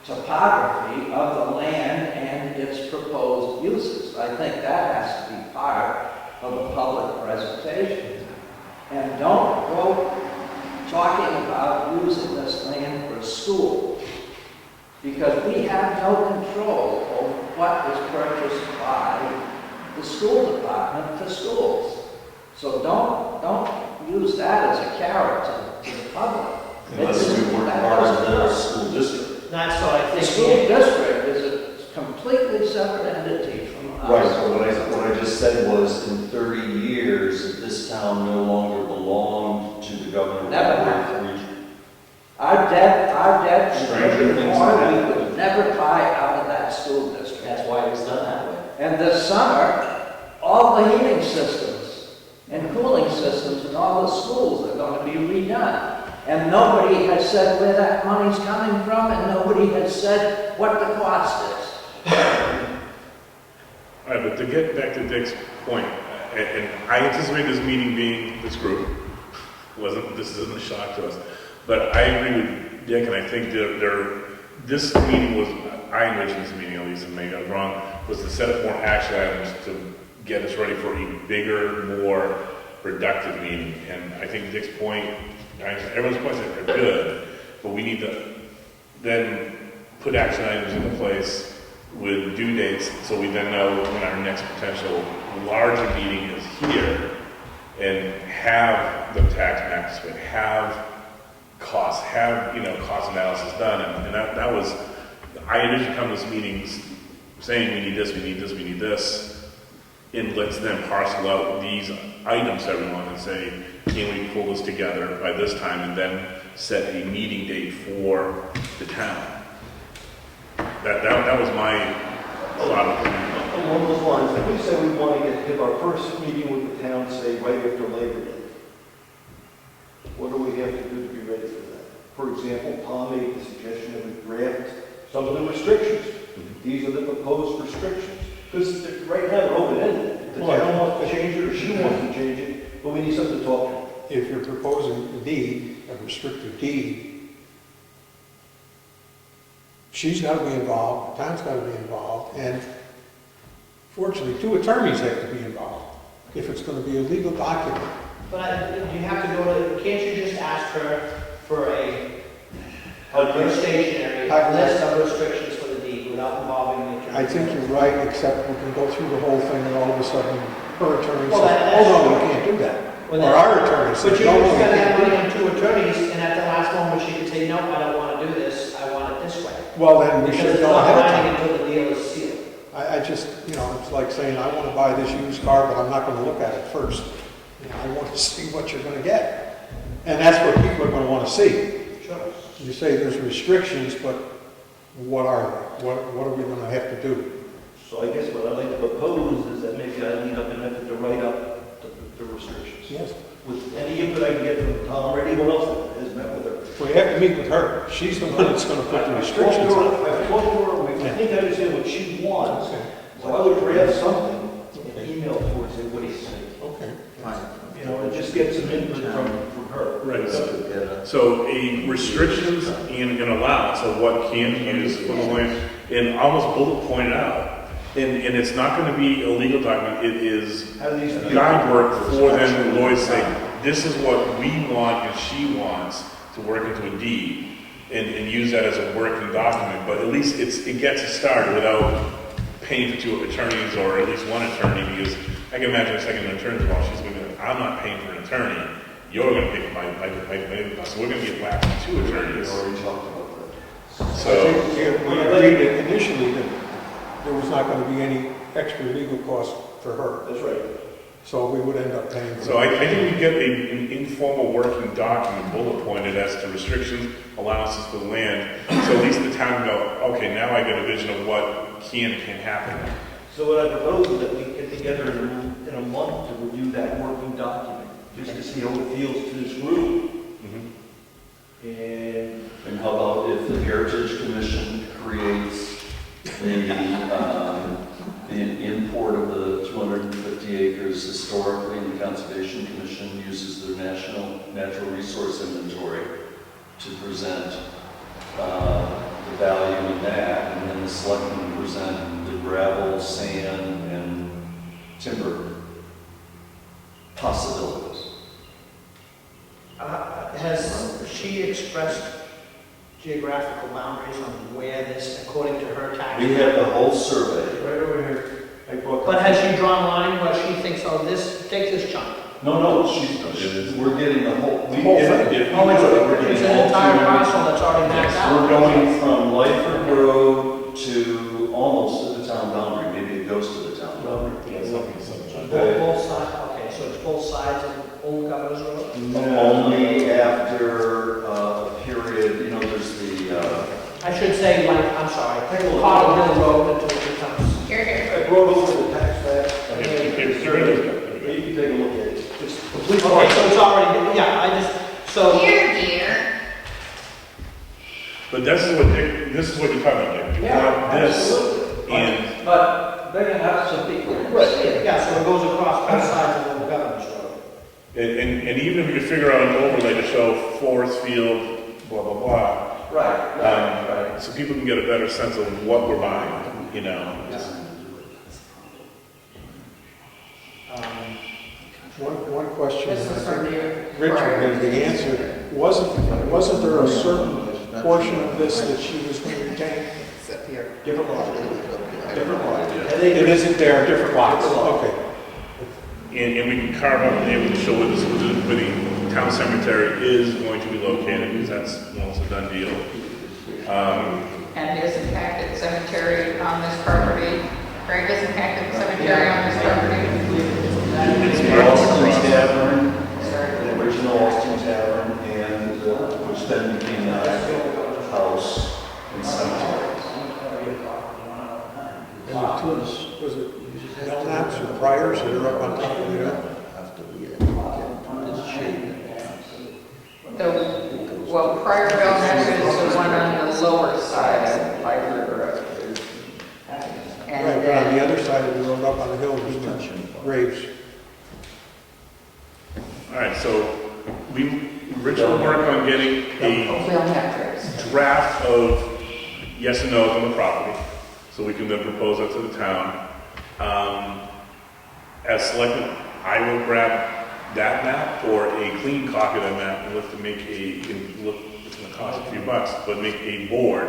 [SPEAKER 7] topography of the land and its proposed uses. I think that has to be part of a public presentation. And don't go talking about using this land for a school, because we have no control over what is purchased by the school department for schools. So don't use that as a carrot to the public.
[SPEAKER 1] Unless we work part of the school district.
[SPEAKER 8] That's what I
[SPEAKER 7] The
[SPEAKER 8] think.
[SPEAKER 7] school district is a completely separate entity from us.
[SPEAKER 1] Right, so what I just said was, in 30 years, if this town no longer belonged to the Government
[SPEAKER 7] Never
[SPEAKER 1] Wentworth region.
[SPEAKER 7] Our debt,
[SPEAKER 1] Stranger things
[SPEAKER 7] we
[SPEAKER 1] happen.
[SPEAKER 7] could never buy out of that school district.
[SPEAKER 4] That's why it was done that way.
[SPEAKER 7] And this summer, all the heating systems and cooling systems in all the schools are going to be redone. And nobody has said where that money's coming from, and nobody has said what the cost is.
[SPEAKER 3] All right, but to get back to Dick's point, and I anticipate this meeting being this group, this isn't a shock to us, but I agree with Dick, and I think this meeting was, I envisioned this meeting, at least, and maybe I'm wrong, was to set up more action items to get us ready for a bigger, more productive meeting. And I think Dick's point, everyone's points are good, but we need to then put action items into place with due dates, so we then know when our next potential larger meeting is here, and have the tax maps, but have costs, have, cost analysis done, and that was, I envisioned come to this meeting saying we need this, we need this, we need this, and let's then parcel out these items to everyone and say, can we pull this together by this time, and then set a meeting date for the town. That was my thought.
[SPEAKER 9] Along those lines, if we say we want to have our first meeting with the town, say, right after Labor Day, what do we have to do to be ready for that? For example, Tom made the suggestion that we draft some of the restrictions. These are the proposed restrictions. Because right now they're open-ended. The town wants to change it or she wants to change it, but we need something to talk to.
[SPEAKER 10] If you're proposing a deed, a restricted deed, she's got to be involved, the town's got to be involved, and fortunately, 2 attorneys have to be involved if it's going to be a legal document.
[SPEAKER 8] But you have to go to, can't you just ask her for a stationary list of restrictions for the deed without involving the attorney?
[SPEAKER 10] I think you're right, except we can go through the whole thing and all of a sudden her attorney
[SPEAKER 8] Well,
[SPEAKER 10] says,
[SPEAKER 8] that's
[SPEAKER 10] oh no,
[SPEAKER 8] true.
[SPEAKER 10] we can't do that.
[SPEAKER 8] Well,
[SPEAKER 10] Or our attorney
[SPEAKER 8] But
[SPEAKER 10] says,
[SPEAKER 8] you're
[SPEAKER 10] no, no,
[SPEAKER 8] just
[SPEAKER 10] we
[SPEAKER 8] gonna
[SPEAKER 10] can't
[SPEAKER 8] have
[SPEAKER 10] do
[SPEAKER 8] money
[SPEAKER 10] that.
[SPEAKER 8] on 2 attorneys, and at the last moment, she can say, no, I don't wanna do this, I want it this way.
[SPEAKER 10] Well, then we
[SPEAKER 8] Because
[SPEAKER 10] should
[SPEAKER 8] it's
[SPEAKER 10] know
[SPEAKER 8] not
[SPEAKER 10] ahead of
[SPEAKER 8] binding
[SPEAKER 10] time.
[SPEAKER 8] until the deal is sealed.
[SPEAKER 10] I just, it's like saying, I want to buy this used car, but I'm not going to look at it first. I want to see what you're going to get. And that's what people are going to want to see.
[SPEAKER 8] Sure.
[SPEAKER 10] You say there's restrictions, but what are they? What are we going to have to do?
[SPEAKER 9] So I guess what I'd like to propose is that maybe I lead up an effort to write up the restrictions.
[SPEAKER 10] Yes.
[SPEAKER 9] With any input I can get from Tom or anyone else that has met with her.
[SPEAKER 10] We have to meet with her. She's the one that's going to put the restrictions on.
[SPEAKER 9] I've talked to her, I think I understand what she wants. So I would draft something, and email it to her and say, what do you think?
[SPEAKER 10] Okay.
[SPEAKER 9] And just get some input from her.
[SPEAKER 3] Right, so a restrictions and an allowance of what can be used for the land, and almost bullet pointed out. And it's not gonna be a legal document, it is
[SPEAKER 9] How do these be?
[SPEAKER 3] guide for them, the lawyers say, this is what we want and she wants to work into a deed, and use that as a working document, but at least it gets us started without paying for 2 attorneys, or at least 1 attorney, because I can imagine a second attorney, well, she's gonna be like, I'm not paying for an attorney, you're gonna pay for my so we're gonna get whacked with 2 attorneys.
[SPEAKER 1] We already talked about that.
[SPEAKER 3] So,
[SPEAKER 10] I think we agreed initially that there was not going to be any extra legal cost for her.
[SPEAKER 9] That's right.
[SPEAKER 10] So we would end up paying for
[SPEAKER 3] so I
[SPEAKER 10] it.
[SPEAKER 3] think we get an informal working document bullet pointed as to restrictions, allowances for the land, so at least the town can go, okay, now I get a vision of what can and can't happen.
[SPEAKER 9] So what I propose is that we get together in a month to review that working document, just to see how it feels to this group.
[SPEAKER 1] And how about if the Heritage Commission creates the import of the 250 acres historically, and the Conservation Commission uses their National Natural Resource Inventory to present the value in that, and then the selectmen present the gravel, sand, and timber possibilities.
[SPEAKER 8] Has she expressed geographical boundaries on where this, according to her tax?
[SPEAKER 1] We have the whole survey.
[SPEAKER 9] Right over here.
[SPEAKER 8] But has she drawn a line where she thinks, oh, take this chunk?
[SPEAKER 1] No, we're getting the whole.
[SPEAKER 10] Whole thing.
[SPEAKER 8] Oh, it's an entire parcel that's already maxed out.
[SPEAKER 1] We're going from Lyford Road to almost to the town boundary, maybe it goes to the town boundary.
[SPEAKER 8] Both sides, okay, so it's both sides of Old Governor's Road?
[SPEAKER 1] Only after a period, there's the,
[SPEAKER 8] I should say, I'm sorry, Cottle Hill Road until it becomes.
[SPEAKER 11] Here,
[SPEAKER 9] I brought over the tax map. I
[SPEAKER 3] Okay,
[SPEAKER 9] think
[SPEAKER 3] here,
[SPEAKER 9] it's
[SPEAKER 3] here
[SPEAKER 9] survey.
[SPEAKER 3] it is.
[SPEAKER 9] You can take a look at it. Just complete.
[SPEAKER 8] Okay, so it's already, so.
[SPEAKER 11] dear.
[SPEAKER 3] But this is what you're talking about, Dick. You want this, and
[SPEAKER 7] But big enough so people can see it.
[SPEAKER 8] Yeah, so it goes across both sides of Old Governor's Road.
[SPEAKER 3] And even if you figure out an overlay to show forest field, blah, blah, blah,
[SPEAKER 7] Right.
[SPEAKER 3] so people can get a better sense of what we're buying,
[SPEAKER 10] One question,
[SPEAKER 11] This is
[SPEAKER 10] I
[SPEAKER 11] from
[SPEAKER 10] think
[SPEAKER 11] you.
[SPEAKER 10] Richard gave the answer. Wasn't there a certain portion of this that she was going to retain?
[SPEAKER 2] It's up here.
[SPEAKER 9] Different lot. Different lot.
[SPEAKER 10] It isn't there, different lots? Okay.
[SPEAKER 3] And we can carve out and able to show where the town cemetery is going to be located, because that's almost a done deal.
[SPEAKER 11] And his impacted cemetery on this property. Greg is impacted cemetery on this property.
[SPEAKER 3] It's
[SPEAKER 1] the
[SPEAKER 3] marked
[SPEAKER 1] Austin
[SPEAKER 3] across.
[SPEAKER 1] Tavern,
[SPEAKER 11] Sorry.
[SPEAKER 1] the original Austin Tavern, and which then became the house and cemetery.
[SPEAKER 10] And the two, was it Belknaps or Priors that are up on top of the hill?
[SPEAKER 11] prior development is the one on the lower side of Piper Road.
[SPEAKER 10] Right,
[SPEAKER 11] And
[SPEAKER 10] but on the
[SPEAKER 11] then,
[SPEAKER 10] other side of the road up on the hill, there's the graves.
[SPEAKER 3] All right, so Rich will work on getting a
[SPEAKER 11] we don't have graves.
[SPEAKER 3] draft of yes and no's on the property, so we can then propose that to the town. As selected, I will grab that map or a clean copy of that map and look to make it's gonna cost a few bucks, but make a board,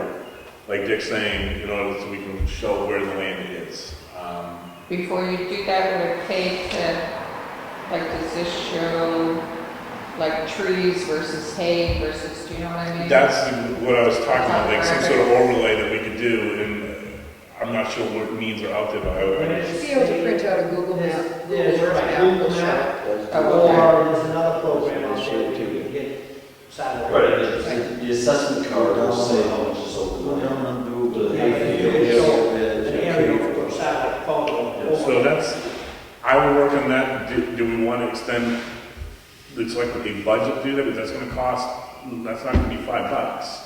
[SPEAKER 3] like Dick's saying, in order so we can show where the land is.
[SPEAKER 11] Before you do that, would it take to, like, does this show, like, trees versus hay versus, do you know what I mean?
[SPEAKER 3] That's what I was talking about, like some sort of overlay that we could do, and I'm not sure what means are out there, but I would.
[SPEAKER 2] Be able to print out a Google map.
[SPEAKER 8] There's
[SPEAKER 2] Google Earth
[SPEAKER 8] right,
[SPEAKER 2] map,
[SPEAKER 8] Google
[SPEAKER 2] will show
[SPEAKER 8] Map,
[SPEAKER 2] it.
[SPEAKER 8] or there's another program out there where you can get satellite.
[SPEAKER 1] Right, the assessment card will say how much is open
[SPEAKER 6] Go
[SPEAKER 1] land.
[SPEAKER 6] down and do the
[SPEAKER 8] Yeah, but you can show an area
[SPEAKER 6] hayfield.
[SPEAKER 8] for satellite photo.
[SPEAKER 3] So that's, I will work on that. Do we want to extend, it's like a budget to do that, but that's gonna cost, that's not gonna be $5.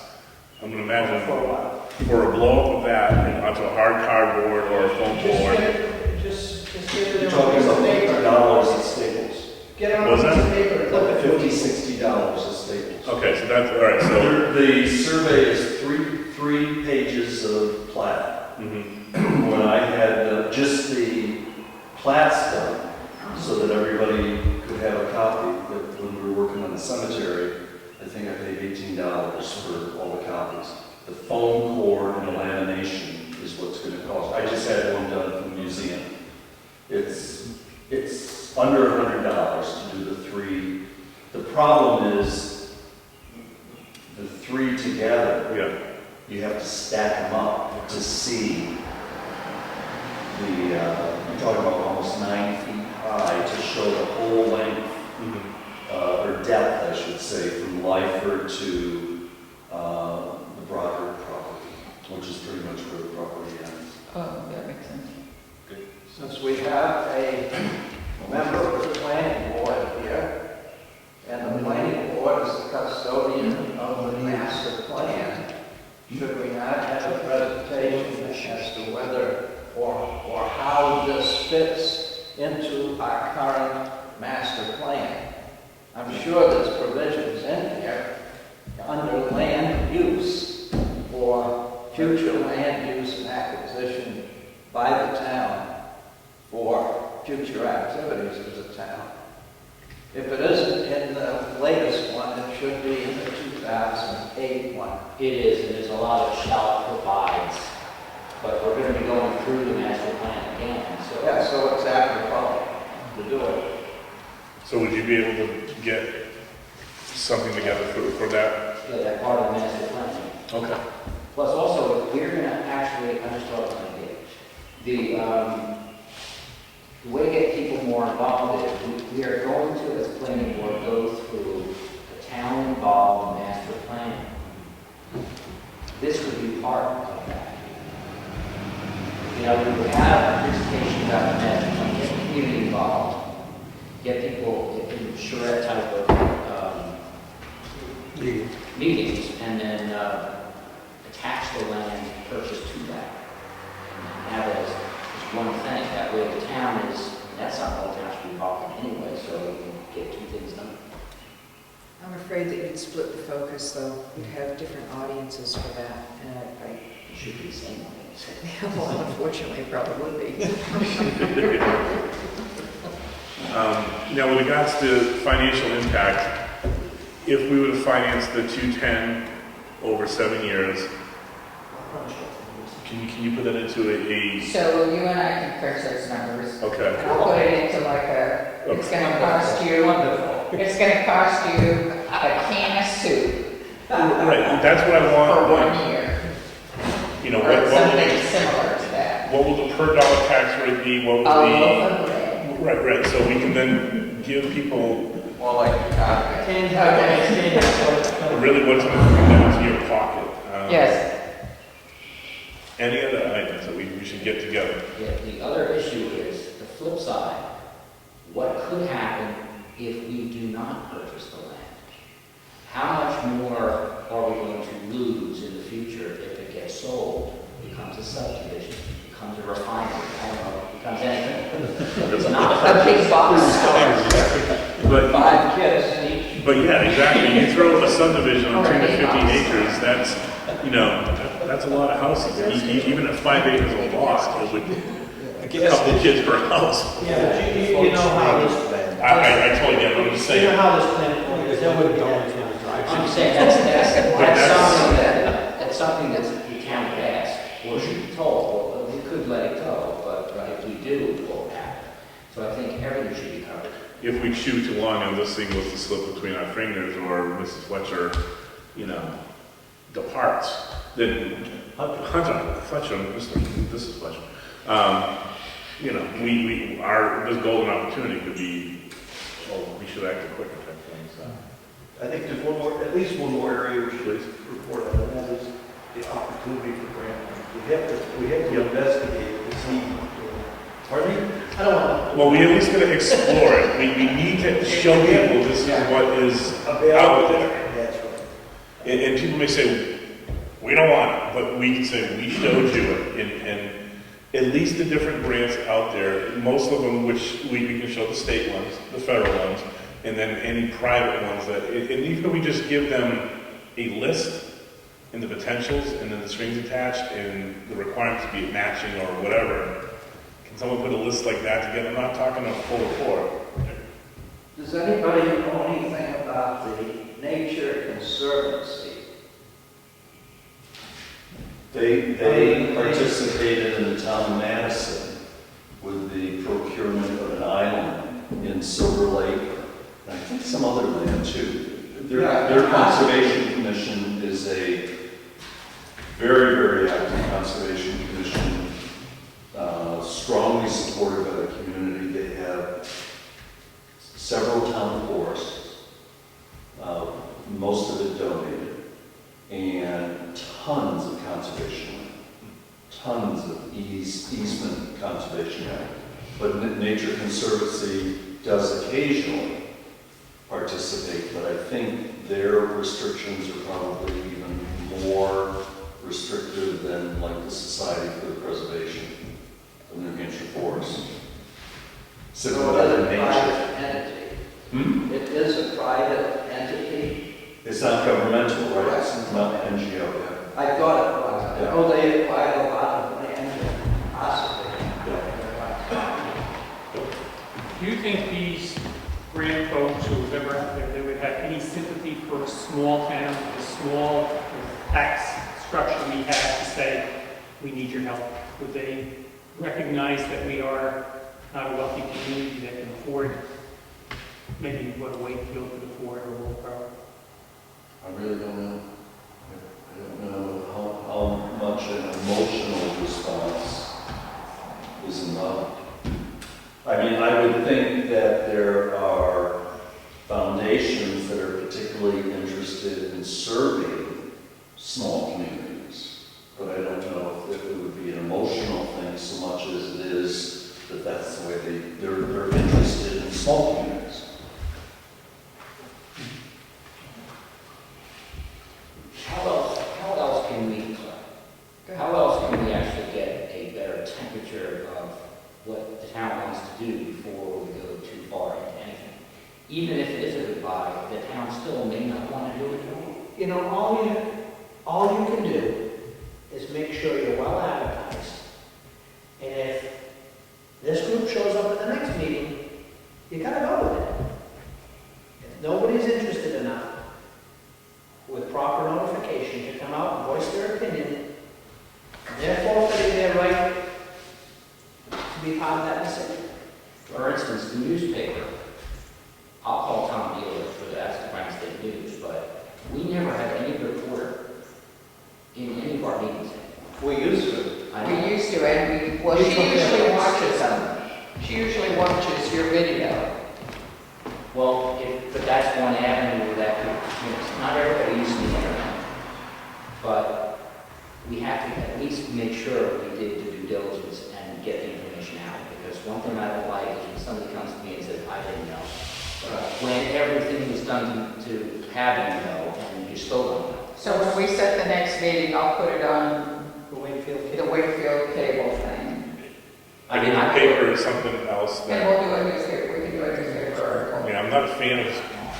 [SPEAKER 3] I'm gonna imagine
[SPEAKER 8] For a while.
[SPEAKER 3] for a blow up of that and onto a hard cardboard or a foam board.
[SPEAKER 8] Just get it
[SPEAKER 1] You're
[SPEAKER 8] on
[SPEAKER 1] talking
[SPEAKER 8] a piece of
[SPEAKER 1] about
[SPEAKER 8] paper.
[SPEAKER 1] $50 at Staples.
[SPEAKER 8] Get it on a
[SPEAKER 3] Was
[SPEAKER 8] piece
[SPEAKER 3] that?
[SPEAKER 8] of paper, clip it.
[SPEAKER 1] $50, $60 at Staples.
[SPEAKER 3] Okay, so that's, all right, so.
[SPEAKER 1] The survey is three pages of plat.
[SPEAKER 3] Mhm.
[SPEAKER 1] When I had just the plats done, so that everybody could have a copy, that when we were working on the cemetery, I think I paid $18 for all the copies. The foam core and the lamination is what's gonna cost. I just had one done from the museum. It's under $100 to do the three. The problem is, the three together,
[SPEAKER 3] Yeah,
[SPEAKER 1] you have to stack them up to see you're talking about almost 9 feet high to show the whole length, or depth, I should say, from Lyford to the Brockard property, which is pretty much where the property ends.
[SPEAKER 11] Oh, that makes sense.
[SPEAKER 7] Since we have a member of the planning board here, and the planning board is the custodian of the master plan, should we not have a presentation as to whether or how this fits into our current master plan? I'm sure there's provisions in there under land use for future land use and acquisition by the town for future activities of the town. If it isn't in the latest one, it should be in the 2008 one.
[SPEAKER 4] It is, and there's a lot of shall provides, but we're gonna be going through the master plan again, so.
[SPEAKER 7] Yeah, so it's apropos to do it.
[SPEAKER 3] so would you be able to get something together for that?
[SPEAKER 4] Yeah, that part of the master plan.
[SPEAKER 3] Okay.
[SPEAKER 4] Plus also, we're gonna actually, I'm just talking like the way to get people more involved is, we are going to, as a planning board, go through the town-involved master plan. This would be part of that. You know, we would have a presentation about the master plan, get the community involved, get people, ensure that type of meetings, and then attach the land purchase to that. And have it as one thing. That way the town is, that's not all the town should be involved in anyway, so we can get two things done.
[SPEAKER 2] I'm afraid that you'd split the focus, though. You'd have different audiences for that, and
[SPEAKER 4] It should be the same way.
[SPEAKER 2] well, unfortunately, it probably would be.
[SPEAKER 3] Now, with regards to financial impact, if we were to finance the 210 over 7 years, can you put that into a
[SPEAKER 11] So you and I can crunch those numbers.
[SPEAKER 3] okay.
[SPEAKER 11] And I'll put it into like it's gonna cost you, it's gonna cost you a can of soup
[SPEAKER 3] Right, that's what I
[SPEAKER 11] for
[SPEAKER 3] want.
[SPEAKER 11] 1 year.
[SPEAKER 3] You know,
[SPEAKER 11] Or something
[SPEAKER 3] what
[SPEAKER 11] similar to that.
[SPEAKER 3] will the per dollar tax rate be? What will
[SPEAKER 11] Oh,
[SPEAKER 3] the
[SPEAKER 11] okay.
[SPEAKER 3] right. So we can then give people
[SPEAKER 7] More like a copy.
[SPEAKER 3] really what's going to come down to your pocket.
[SPEAKER 11] Yes.
[SPEAKER 3] Any other items that we should get together?
[SPEAKER 4] Yeah, the other issue is the flip side. What could happen if we do not purchase the land? how much more are we going to lose in the future if it gets sold, becomes a subdivision, becomes a refinery, I don't know, becomes anything. It's not.
[SPEAKER 11] A big box store.
[SPEAKER 3] But,
[SPEAKER 7] 5 kids each.
[SPEAKER 3] but yeah, exactly, you throw a subdivision on 250 acres, that's, you know, that's a lot of houses. Even at 5 acres a lot, it would, a couple of kids per house.
[SPEAKER 8] Yeah, but you know how this,
[SPEAKER 3] I totally get it, I'm just
[SPEAKER 8] you know
[SPEAKER 3] saying.
[SPEAKER 8] how this plan works.
[SPEAKER 10] That would go into the drive.
[SPEAKER 4] I'm saying that's something that the town could ask, or should be told, well, we could let it go, but if we do, it won't happen. So I think everything should be covered.
[SPEAKER 3] If we chew too long and this thing was to slip between our fingers, or Mrs. Fletcher, you know, departs, then Hunter Fletcher, Mrs. Fletcher, you know, this golden opportunity could be, oh, we should act quicker type thing, so.
[SPEAKER 9] I think there's one more, at least one more area we should report on, and that is the opportunity for grant money. We have to investigate to see, pardon me?
[SPEAKER 8] I don't want
[SPEAKER 3] Well, we at least gotta explore it. We need to show people this is what is out there.
[SPEAKER 9] That's right.
[SPEAKER 3] And people may say, we don't want it, but we can say, we showed you it. And at least the different grants out there, most of them which we can show the state ones, the federal ones, and then any private ones that, and even if we just give them a list and the potentials and then the strings attached and the requirements to be matching or whatever, can someone put a list like that together? I'm not talking a full report.
[SPEAKER 7] Does anybody know anything about the Nature Conservancy?
[SPEAKER 1] They participated in the town of Madison with the procurement of an island in Silver Lake, and I think some other land too. Their conservation commission is a very, very active conservation commission, strongly supported by the community. They have several town forests, most of it donated, and tons of conservation land, tons of easement conservation land. But Nature Conservancy does occasionally participate, but I think their restrictions are probably even more restrictive than like the Society for the Preservation of New Hampshire Forests.
[SPEAKER 7] So
[SPEAKER 1] Simply
[SPEAKER 7] it is
[SPEAKER 1] other
[SPEAKER 7] a
[SPEAKER 1] nature.
[SPEAKER 7] private entity. It is a private entity.
[SPEAKER 1] It's not governmental, right? It's not an NGO, yeah.
[SPEAKER 7] I thought it was. I know they acquired a lot of land in possibly.
[SPEAKER 5] Do you think these grant folks who have ever out there, they would have any sympathy for a small town, a small tax structure we have to say, we need your help? Would they recognize that we are not a wealthy community that can afford maybe what a Wakefield could afford or Wolfboro?
[SPEAKER 1] I really don't know. I don't know how much an emotional response is involved. I mean, I would think that there are foundations that are particularly interested in serving small communities, but I don't know if it would be an emotional thing so much as it is that that's the way they're interested in small communities.
[SPEAKER 4] How else can we actually get a better temperature of what the town wants to do before we go too far into anything? Even if it is a goodbye, the town still may not want to do it at all.
[SPEAKER 8] You know, all you can do is make sure you're well advertised. And if this group shows up at the next meeting, you gotta go with it. If nobody's interested enough with proper notification to come out and voice their opinion, they're forfeiting their right to be part of that decision.
[SPEAKER 4] For instance, the newspaper. I'll call Tom Dealer for that's the Frank State News, but we never had any reporter in any of our meetings.
[SPEAKER 8] We used to.
[SPEAKER 11] We used to, and she usually watches them. She usually watches your video.
[SPEAKER 4] Well, but that's one avenue that, not everybody uses the internet. But we have to at least make sure we did the due diligence and get the information out. Because one thing I don't like is when somebody comes to me and says, I didn't know. When everything was done to have any though, and you still don't know.
[SPEAKER 11] So when we set the next meeting, I'll put it on
[SPEAKER 8] The Wakefield
[SPEAKER 11] the Wakefield cable thing.
[SPEAKER 4] I mean,
[SPEAKER 3] The
[SPEAKER 4] I
[SPEAKER 3] paper is something else
[SPEAKER 11] And
[SPEAKER 3] that,
[SPEAKER 11] we'll do a newspaper, we can do a newspaper
[SPEAKER 3] I
[SPEAKER 11] article.
[SPEAKER 3] mean, I'm not a fan of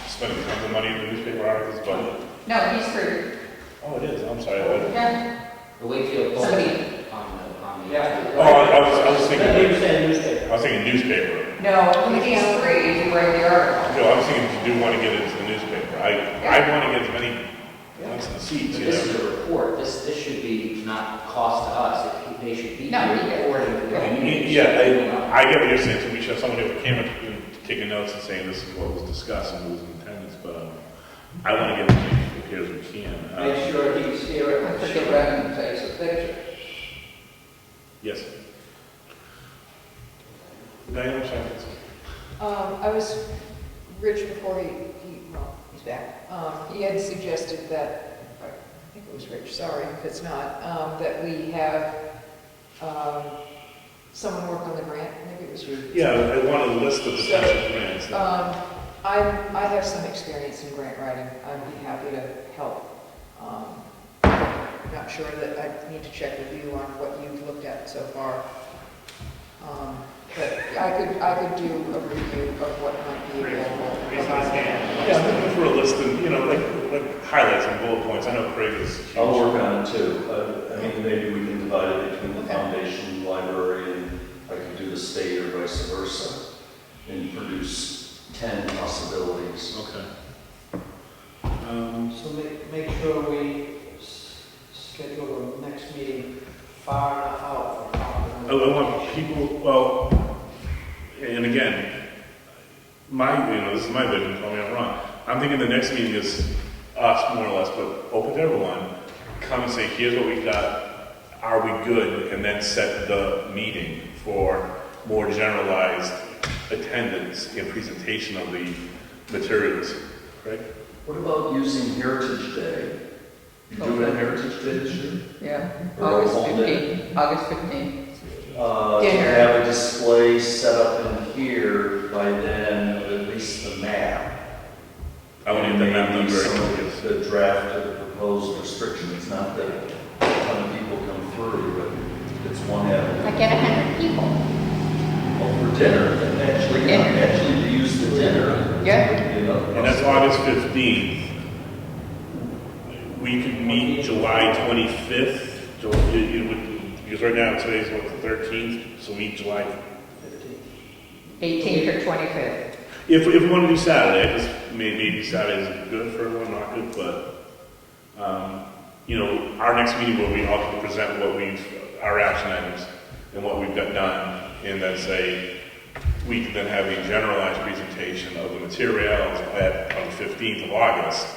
[SPEAKER 3] spending tons of money in the newspaper articles, but,
[SPEAKER 11] No, he's free.
[SPEAKER 3] oh, it is, I'm sorry.
[SPEAKER 11] Yeah,
[SPEAKER 4] the Wakefield
[SPEAKER 11] somebody,
[SPEAKER 4] on the.
[SPEAKER 8] Yeah.
[SPEAKER 3] Oh, I was
[SPEAKER 8] He
[SPEAKER 3] thinking,
[SPEAKER 8] was saying newspaper.
[SPEAKER 3] I was thinking newspaper.
[SPEAKER 11] no, he's free to write the article.
[SPEAKER 3] No, I was thinking you do want to get it into the newspaper. I want to get as many butts in the seats, you
[SPEAKER 4] This
[SPEAKER 3] know?
[SPEAKER 4] is a report, this should be not cost to us, they should be
[SPEAKER 11] No, he did.
[SPEAKER 4] reporting to the community.
[SPEAKER 3] Yeah, I get what you're saying, so we should have someone who came up and taking notes and saying this is what was discussed and who was in attendance, but I want to get as many people here as we can.
[SPEAKER 8] Make sure he's here.
[SPEAKER 7] I think a resident takes a picture.
[SPEAKER 3] Yes. Diane, sorry.
[SPEAKER 2] I was, Rich, before well, he's back, he had suggested that, I think it was Rich, sorry if it's not, that we have someone work on the grant, maybe it was you.
[SPEAKER 3] Yeah, I want a list of potential grants.
[SPEAKER 2] I have some experience in grant writing, I'd be happy to help. Not sure that I need to check with you on what you've looked at so far. But I could do a review of what might be available.
[SPEAKER 3] Yeah, I'm looking for a list of, you know, like highlights and bullet points. I know Craig is huge.
[SPEAKER 1] I'll work on it too. I mean, maybe we can divide it between the
[SPEAKER 2] Okay.
[SPEAKER 1] foundation, library, and I could do the state or vice versa, and produce 10 possibilities.
[SPEAKER 3] Okay.
[SPEAKER 8] So make sure we schedule the next meeting far enough out for
[SPEAKER 3] I
[SPEAKER 8] talking.
[SPEAKER 3] want people, well, and again, this is my vision, tell me I'm wrong. I'm thinking the next meeting is us, more or less, but open to everyone. Come and say, here's what we've got, are we good? And then set the meeting for more generalized attendance and presentation of the materials, right?
[SPEAKER 1] What about using Heritage Day? You doing a Heritage Day this year?
[SPEAKER 11] Yeah,
[SPEAKER 1] Or
[SPEAKER 11] August
[SPEAKER 1] all day?
[SPEAKER 11] 15th, August 15th.
[SPEAKER 1] To
[SPEAKER 2] Dinner.
[SPEAKER 1] have a display set up in here by then, of at least the map.
[SPEAKER 3] I want to get the map done
[SPEAKER 1] Maybe
[SPEAKER 3] very
[SPEAKER 1] some
[SPEAKER 3] quickly.
[SPEAKER 1] of the draft of the proposed restrictions, not that a ton of people come through, but it's one avenue.
[SPEAKER 11] I get 100 people.
[SPEAKER 1] Well, for dinner, and actually to use the dinner.
[SPEAKER 11] Yeah.
[SPEAKER 1] You know,
[SPEAKER 3] And that's August 15th. We could meet July 25th, because right now today's what, the 13th, so meet July.
[SPEAKER 11] 18th or 25th.
[SPEAKER 3] If we want to do Saturday, because maybe Saturday is good for everyone, not good, but, our next meeting where we all can present our action items and what we've got done, and then say, we can then have a generalized presentation of the materials on the 15th of August,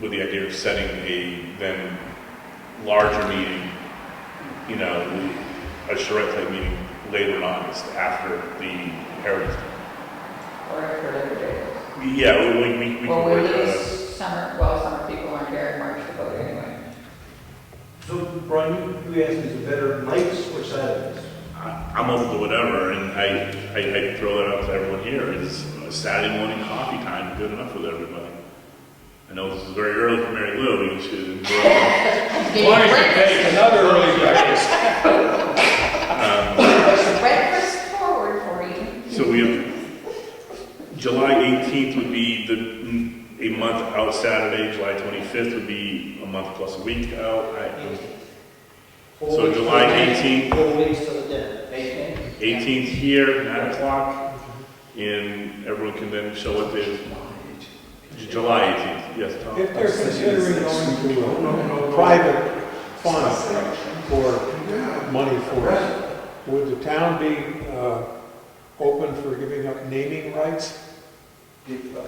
[SPEAKER 3] with the idea of setting a then larger meeting, a charrette type meeting later in August after the Heritage Day.
[SPEAKER 11] Or after Labor Day.
[SPEAKER 3] Yeah, we can
[SPEAKER 11] Well, we
[SPEAKER 3] work
[SPEAKER 11] lose summer people aren't there in March to vote anyway.
[SPEAKER 9] So, Brian, you asked, is it better nights or Saturdays?
[SPEAKER 3] I'm open to whatever, and I throw that out to everyone here. Is a Saturday morning coffee time good enough with everybody? I know this is very early for Mary Lou. You should enjoy it.
[SPEAKER 10] Why don't you take another early breakfast?
[SPEAKER 11] Breakfast forward for you.
[SPEAKER 3] So we have July 18th would be a month out Saturday. July 25th would be a month plus a week out. So July 18th.
[SPEAKER 8] 4 weeks to the dinner.
[SPEAKER 3] 18th here, 9 o'clock, and everyone can then show up there. July 18th, yes, Tom.
[SPEAKER 10] If they're considering going to a private fund for money for it, would the town be open for giving up naming rights?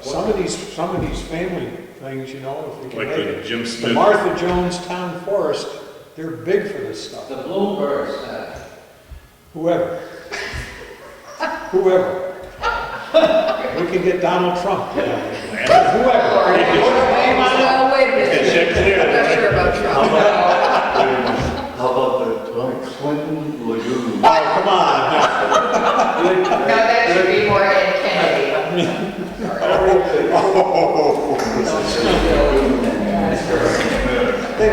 [SPEAKER 10] Some of these family things, if we can
[SPEAKER 3] Like
[SPEAKER 10] make
[SPEAKER 3] the
[SPEAKER 10] it.
[SPEAKER 3] Jim
[SPEAKER 10] The
[SPEAKER 3] Smith.
[SPEAKER 10] Martha Jones Town Forest, they're big for this stuff.
[SPEAKER 7] The Bluebirds,
[SPEAKER 10] Whoever. We can get Donald Trump. Whoever.
[SPEAKER 2] Well, wait a minute. I'm not sure about Trump.
[SPEAKER 1] How about the Clinton Lagoon?
[SPEAKER 10] Oh, come on.
[SPEAKER 11] No, that should be more Ed Kennedy.
[SPEAKER 9] I
[SPEAKER 10] They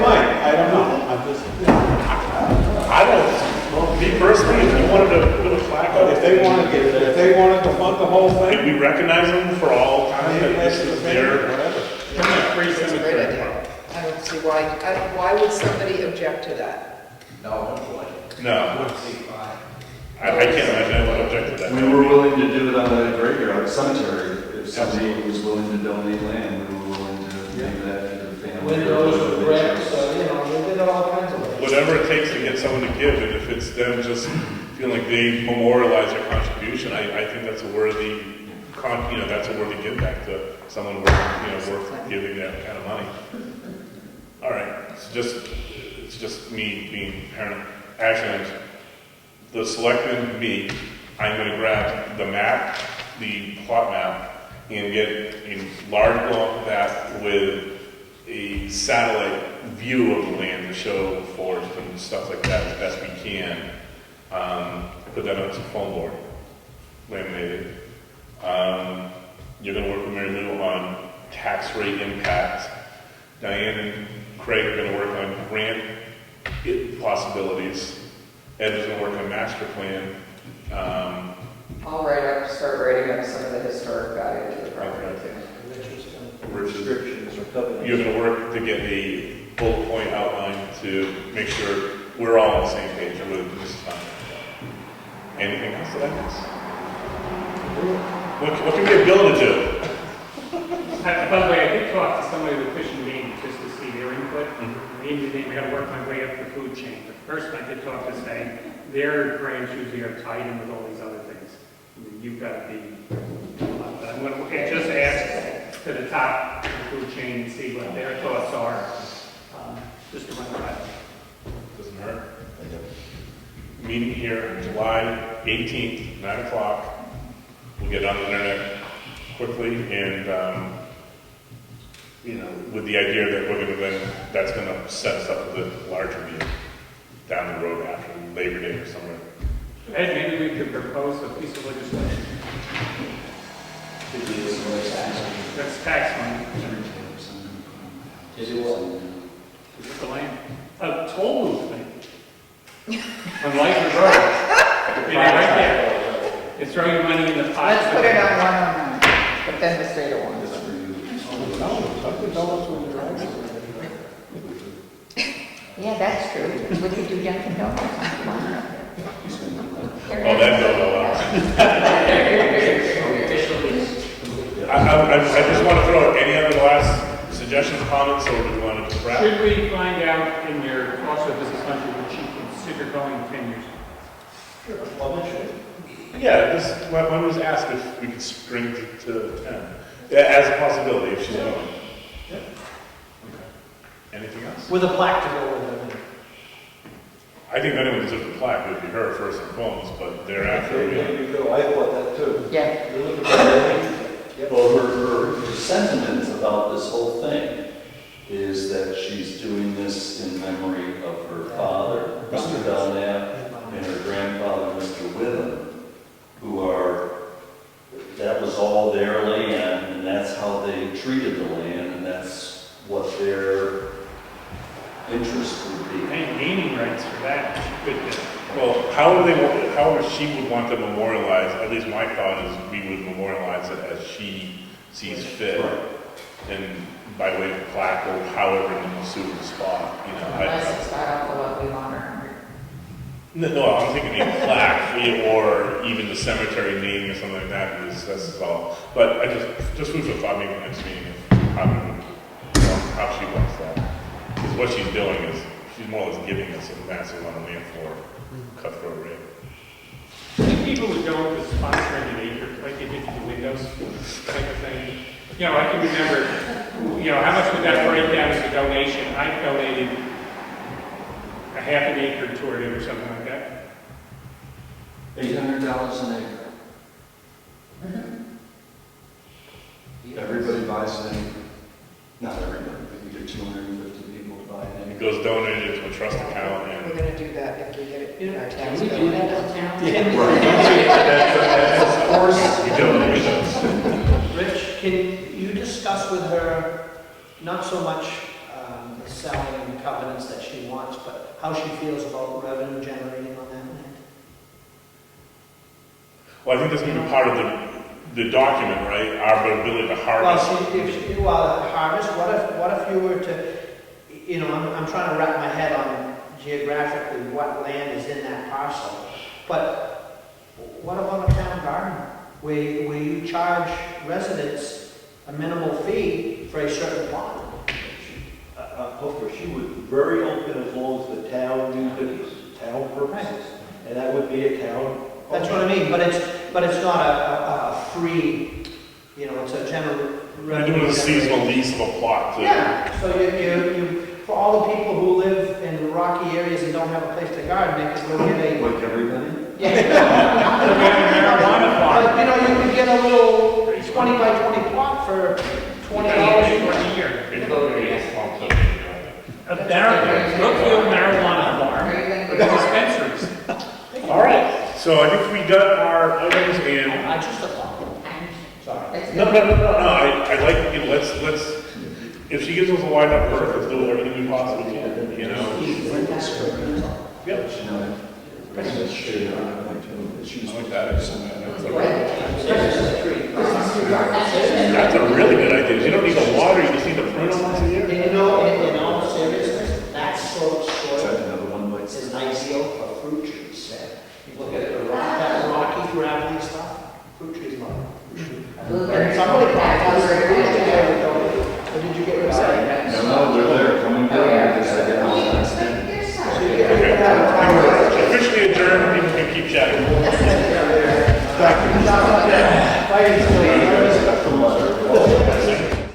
[SPEAKER 10] might, I don't know, I'm just,
[SPEAKER 3] I don't, me personally, if you wanted to put a plaque
[SPEAKER 10] but
[SPEAKER 3] up,
[SPEAKER 10] if they wanted to fund the whole
[SPEAKER 3] if
[SPEAKER 10] thing,
[SPEAKER 3] we recognize them for all time,
[SPEAKER 10] maybe
[SPEAKER 3] that
[SPEAKER 10] that's
[SPEAKER 3] this
[SPEAKER 10] the
[SPEAKER 3] is
[SPEAKER 10] thing,
[SPEAKER 3] their,
[SPEAKER 10] whatever.
[SPEAKER 5] Free
[SPEAKER 2] That's a great
[SPEAKER 5] cemetery.
[SPEAKER 2] idea. I don't see why, why would somebody object to that?
[SPEAKER 3] no. I can't imagine anyone object to that.
[SPEAKER 1] We were willing to do it on the graveyard cemetery. If somebody was willing to donate land, we were willing to give that to the family.
[SPEAKER 8] Windows, bricks, you know, they did all kinds of ways.
[SPEAKER 3] Whatever it takes to get someone to give, and if it's them just feeling like they memorialize their contribution, I think that's a worthy, that's a worthy give back to someone worth giving that kind of money. All right, it's just me being parent. Actually, the selectmen, me, I'm gonna grab the map, the plot map, and get a large block of that with a satellite view of the land to show forest and stuff like that as best we can. Put that on some foam board, laminated. You're gonna work with Mary Lou on tax rate impact. Diane and Craig are gonna work on grant possibilities. Ed is gonna work on master plan.
[SPEAKER 11] I'll start writing up some of the historic value to the property too.
[SPEAKER 9] Restrictions or covenants.
[SPEAKER 3] You're gonna work to get a bullet point outline to make sure we're all on the same page with this time. Anything else that I missed? What can we get Bill to do?
[SPEAKER 5] By the way, I did talk to somebody with Fish and Game just to see their input. We gotta work my way up the food chain. But first, I did talk to say their grants usually are tied in with all these other things. I mean, you've got to be. But I'm going to just ask to the top of the food chain and see what their thoughts are. Just to run it by.
[SPEAKER 3] Doesn't hurt. Meeting here, July 18th, 9 o'clock. We'll get on the internet quickly and, with the idea that that's going to set us up with a larger view down the road after Labor Day or somewhere.
[SPEAKER 5] Ed, maybe we could propose a piece of legislation. That's tax money.
[SPEAKER 4] Is it what?
[SPEAKER 5] Is it the land? A toll booth thing. On Lightwood Road. Right there. It's throwing money in the pot.
[SPEAKER 11] Let's put it on 109, but then the state will want it. Yeah, that's true. We could do Dunkin' Donuts on
[SPEAKER 3] Oh, that goes all out. I just want to throw out any other last suggestions, comments, or do we want to wrap?
[SPEAKER 5] Should we find out in your cost of business country would she consider going 10 years?
[SPEAKER 3] Yeah, why don't we just ask if we could string to 10? Yeah, as a possibility, if she's willing. Yeah. Okay. Anything else?
[SPEAKER 8] With a plaque to go with it.
[SPEAKER 3] I think if anyone deserves a plaque, it would be her first and foremost, but thereafter,
[SPEAKER 9] There you go, I thought that too.
[SPEAKER 11] Yeah.
[SPEAKER 9] You look at that,
[SPEAKER 1] Well, her sentiments about this whole thing is that she's doing this in memory of her father, Mr. Belknap, and her grandfather, Mr. Witham, that was all their land, and that's how they treated the land, and that's what their interest would be.
[SPEAKER 5] Any naming rights for that? Good.
[SPEAKER 3] well, however she would want to memorialize, at least my thought is we would memorialize it as she sees fit.
[SPEAKER 1] Right.
[SPEAKER 3] And by way of plaque or however in the most suitable spot,
[SPEAKER 11] Unless it's got all the lovely honor.
[SPEAKER 3] No, I'm thinking maybe plaque or even the cemetery name or something like that. That's all. But I just food for thought maybe next meeting how she wants that. Because what she's doing is she's more or less giving us a massive amount of land for cutthroat rate.
[SPEAKER 5] I think people would go into sponsoring an acre, like they did for the windows, type of thing. I can remember, how much would that break down as a donation? I donated a half an acre toward it or something like that.
[SPEAKER 1] $800 an acre. Everybody buys an acre. Not everybody, but you get 250 people to buy an
[SPEAKER 3] It
[SPEAKER 1] acre.
[SPEAKER 3] goes donated to a trust account
[SPEAKER 2] We're
[SPEAKER 3] and
[SPEAKER 2] gonna do that if we get it in our tax
[SPEAKER 4] Can we
[SPEAKER 2] bill.
[SPEAKER 4] do that downtown?
[SPEAKER 1] Of course,
[SPEAKER 3] we do.
[SPEAKER 8] Rich, can you discuss discuss with her, not so much the selling covenants that she wants, but how she feels about revenue generating on that land.
[SPEAKER 3] Well, I think that's gonna be part of the document, right? Our ability to harvest.
[SPEAKER 8] Harvest, what if you were to, you know, I'm trying to wrap my head on geographically what land is in that parcel, but what about a town garden? Where you charge residents a minimal fee for a certain plot?
[SPEAKER 9] Hopefully, she was very open as long as the town used it for town purposes. And that would be a town.
[SPEAKER 8] That's what I mean, but it's not a free, you know, it's a general.
[SPEAKER 3] You're doing a seasonal lease of a plot to.
[SPEAKER 8] Yeah, so you, for all the people who live in rocky areas and don't have a place to garden, they could go get a.
[SPEAKER 1] Like everybody?
[SPEAKER 8] But, you know, you could get a little 20 by 20 plot for $20 a year.
[SPEAKER 5] Brookfield marijuana farm, with dispensaries.
[SPEAKER 3] All right, so I think we got our items and.
[SPEAKER 8] I just thought. Sorry.
[SPEAKER 3] No, I like, you know, let's, if she gives us a wide enough berth, let's do everything we possibly can, you know? Yep.
[SPEAKER 1] She's like that.
[SPEAKER 3] That's a really good idea. You don't need the water, you just need the prune once a year.
[SPEAKER 8] And you know, in all seriousness, that sort of
[SPEAKER 1] Try
[SPEAKER 8] soil
[SPEAKER 1] another one, but
[SPEAKER 8] is ideal for fruit trees. You look at that rocky, gravelly stuff, fruit trees love it. And somebody probably or did you get rid of that?
[SPEAKER 1] no, they're there, coming down.
[SPEAKER 8] So you get rid of that.
[SPEAKER 3] Officially adjourned, people can keep chatting.
[SPEAKER 8] Right.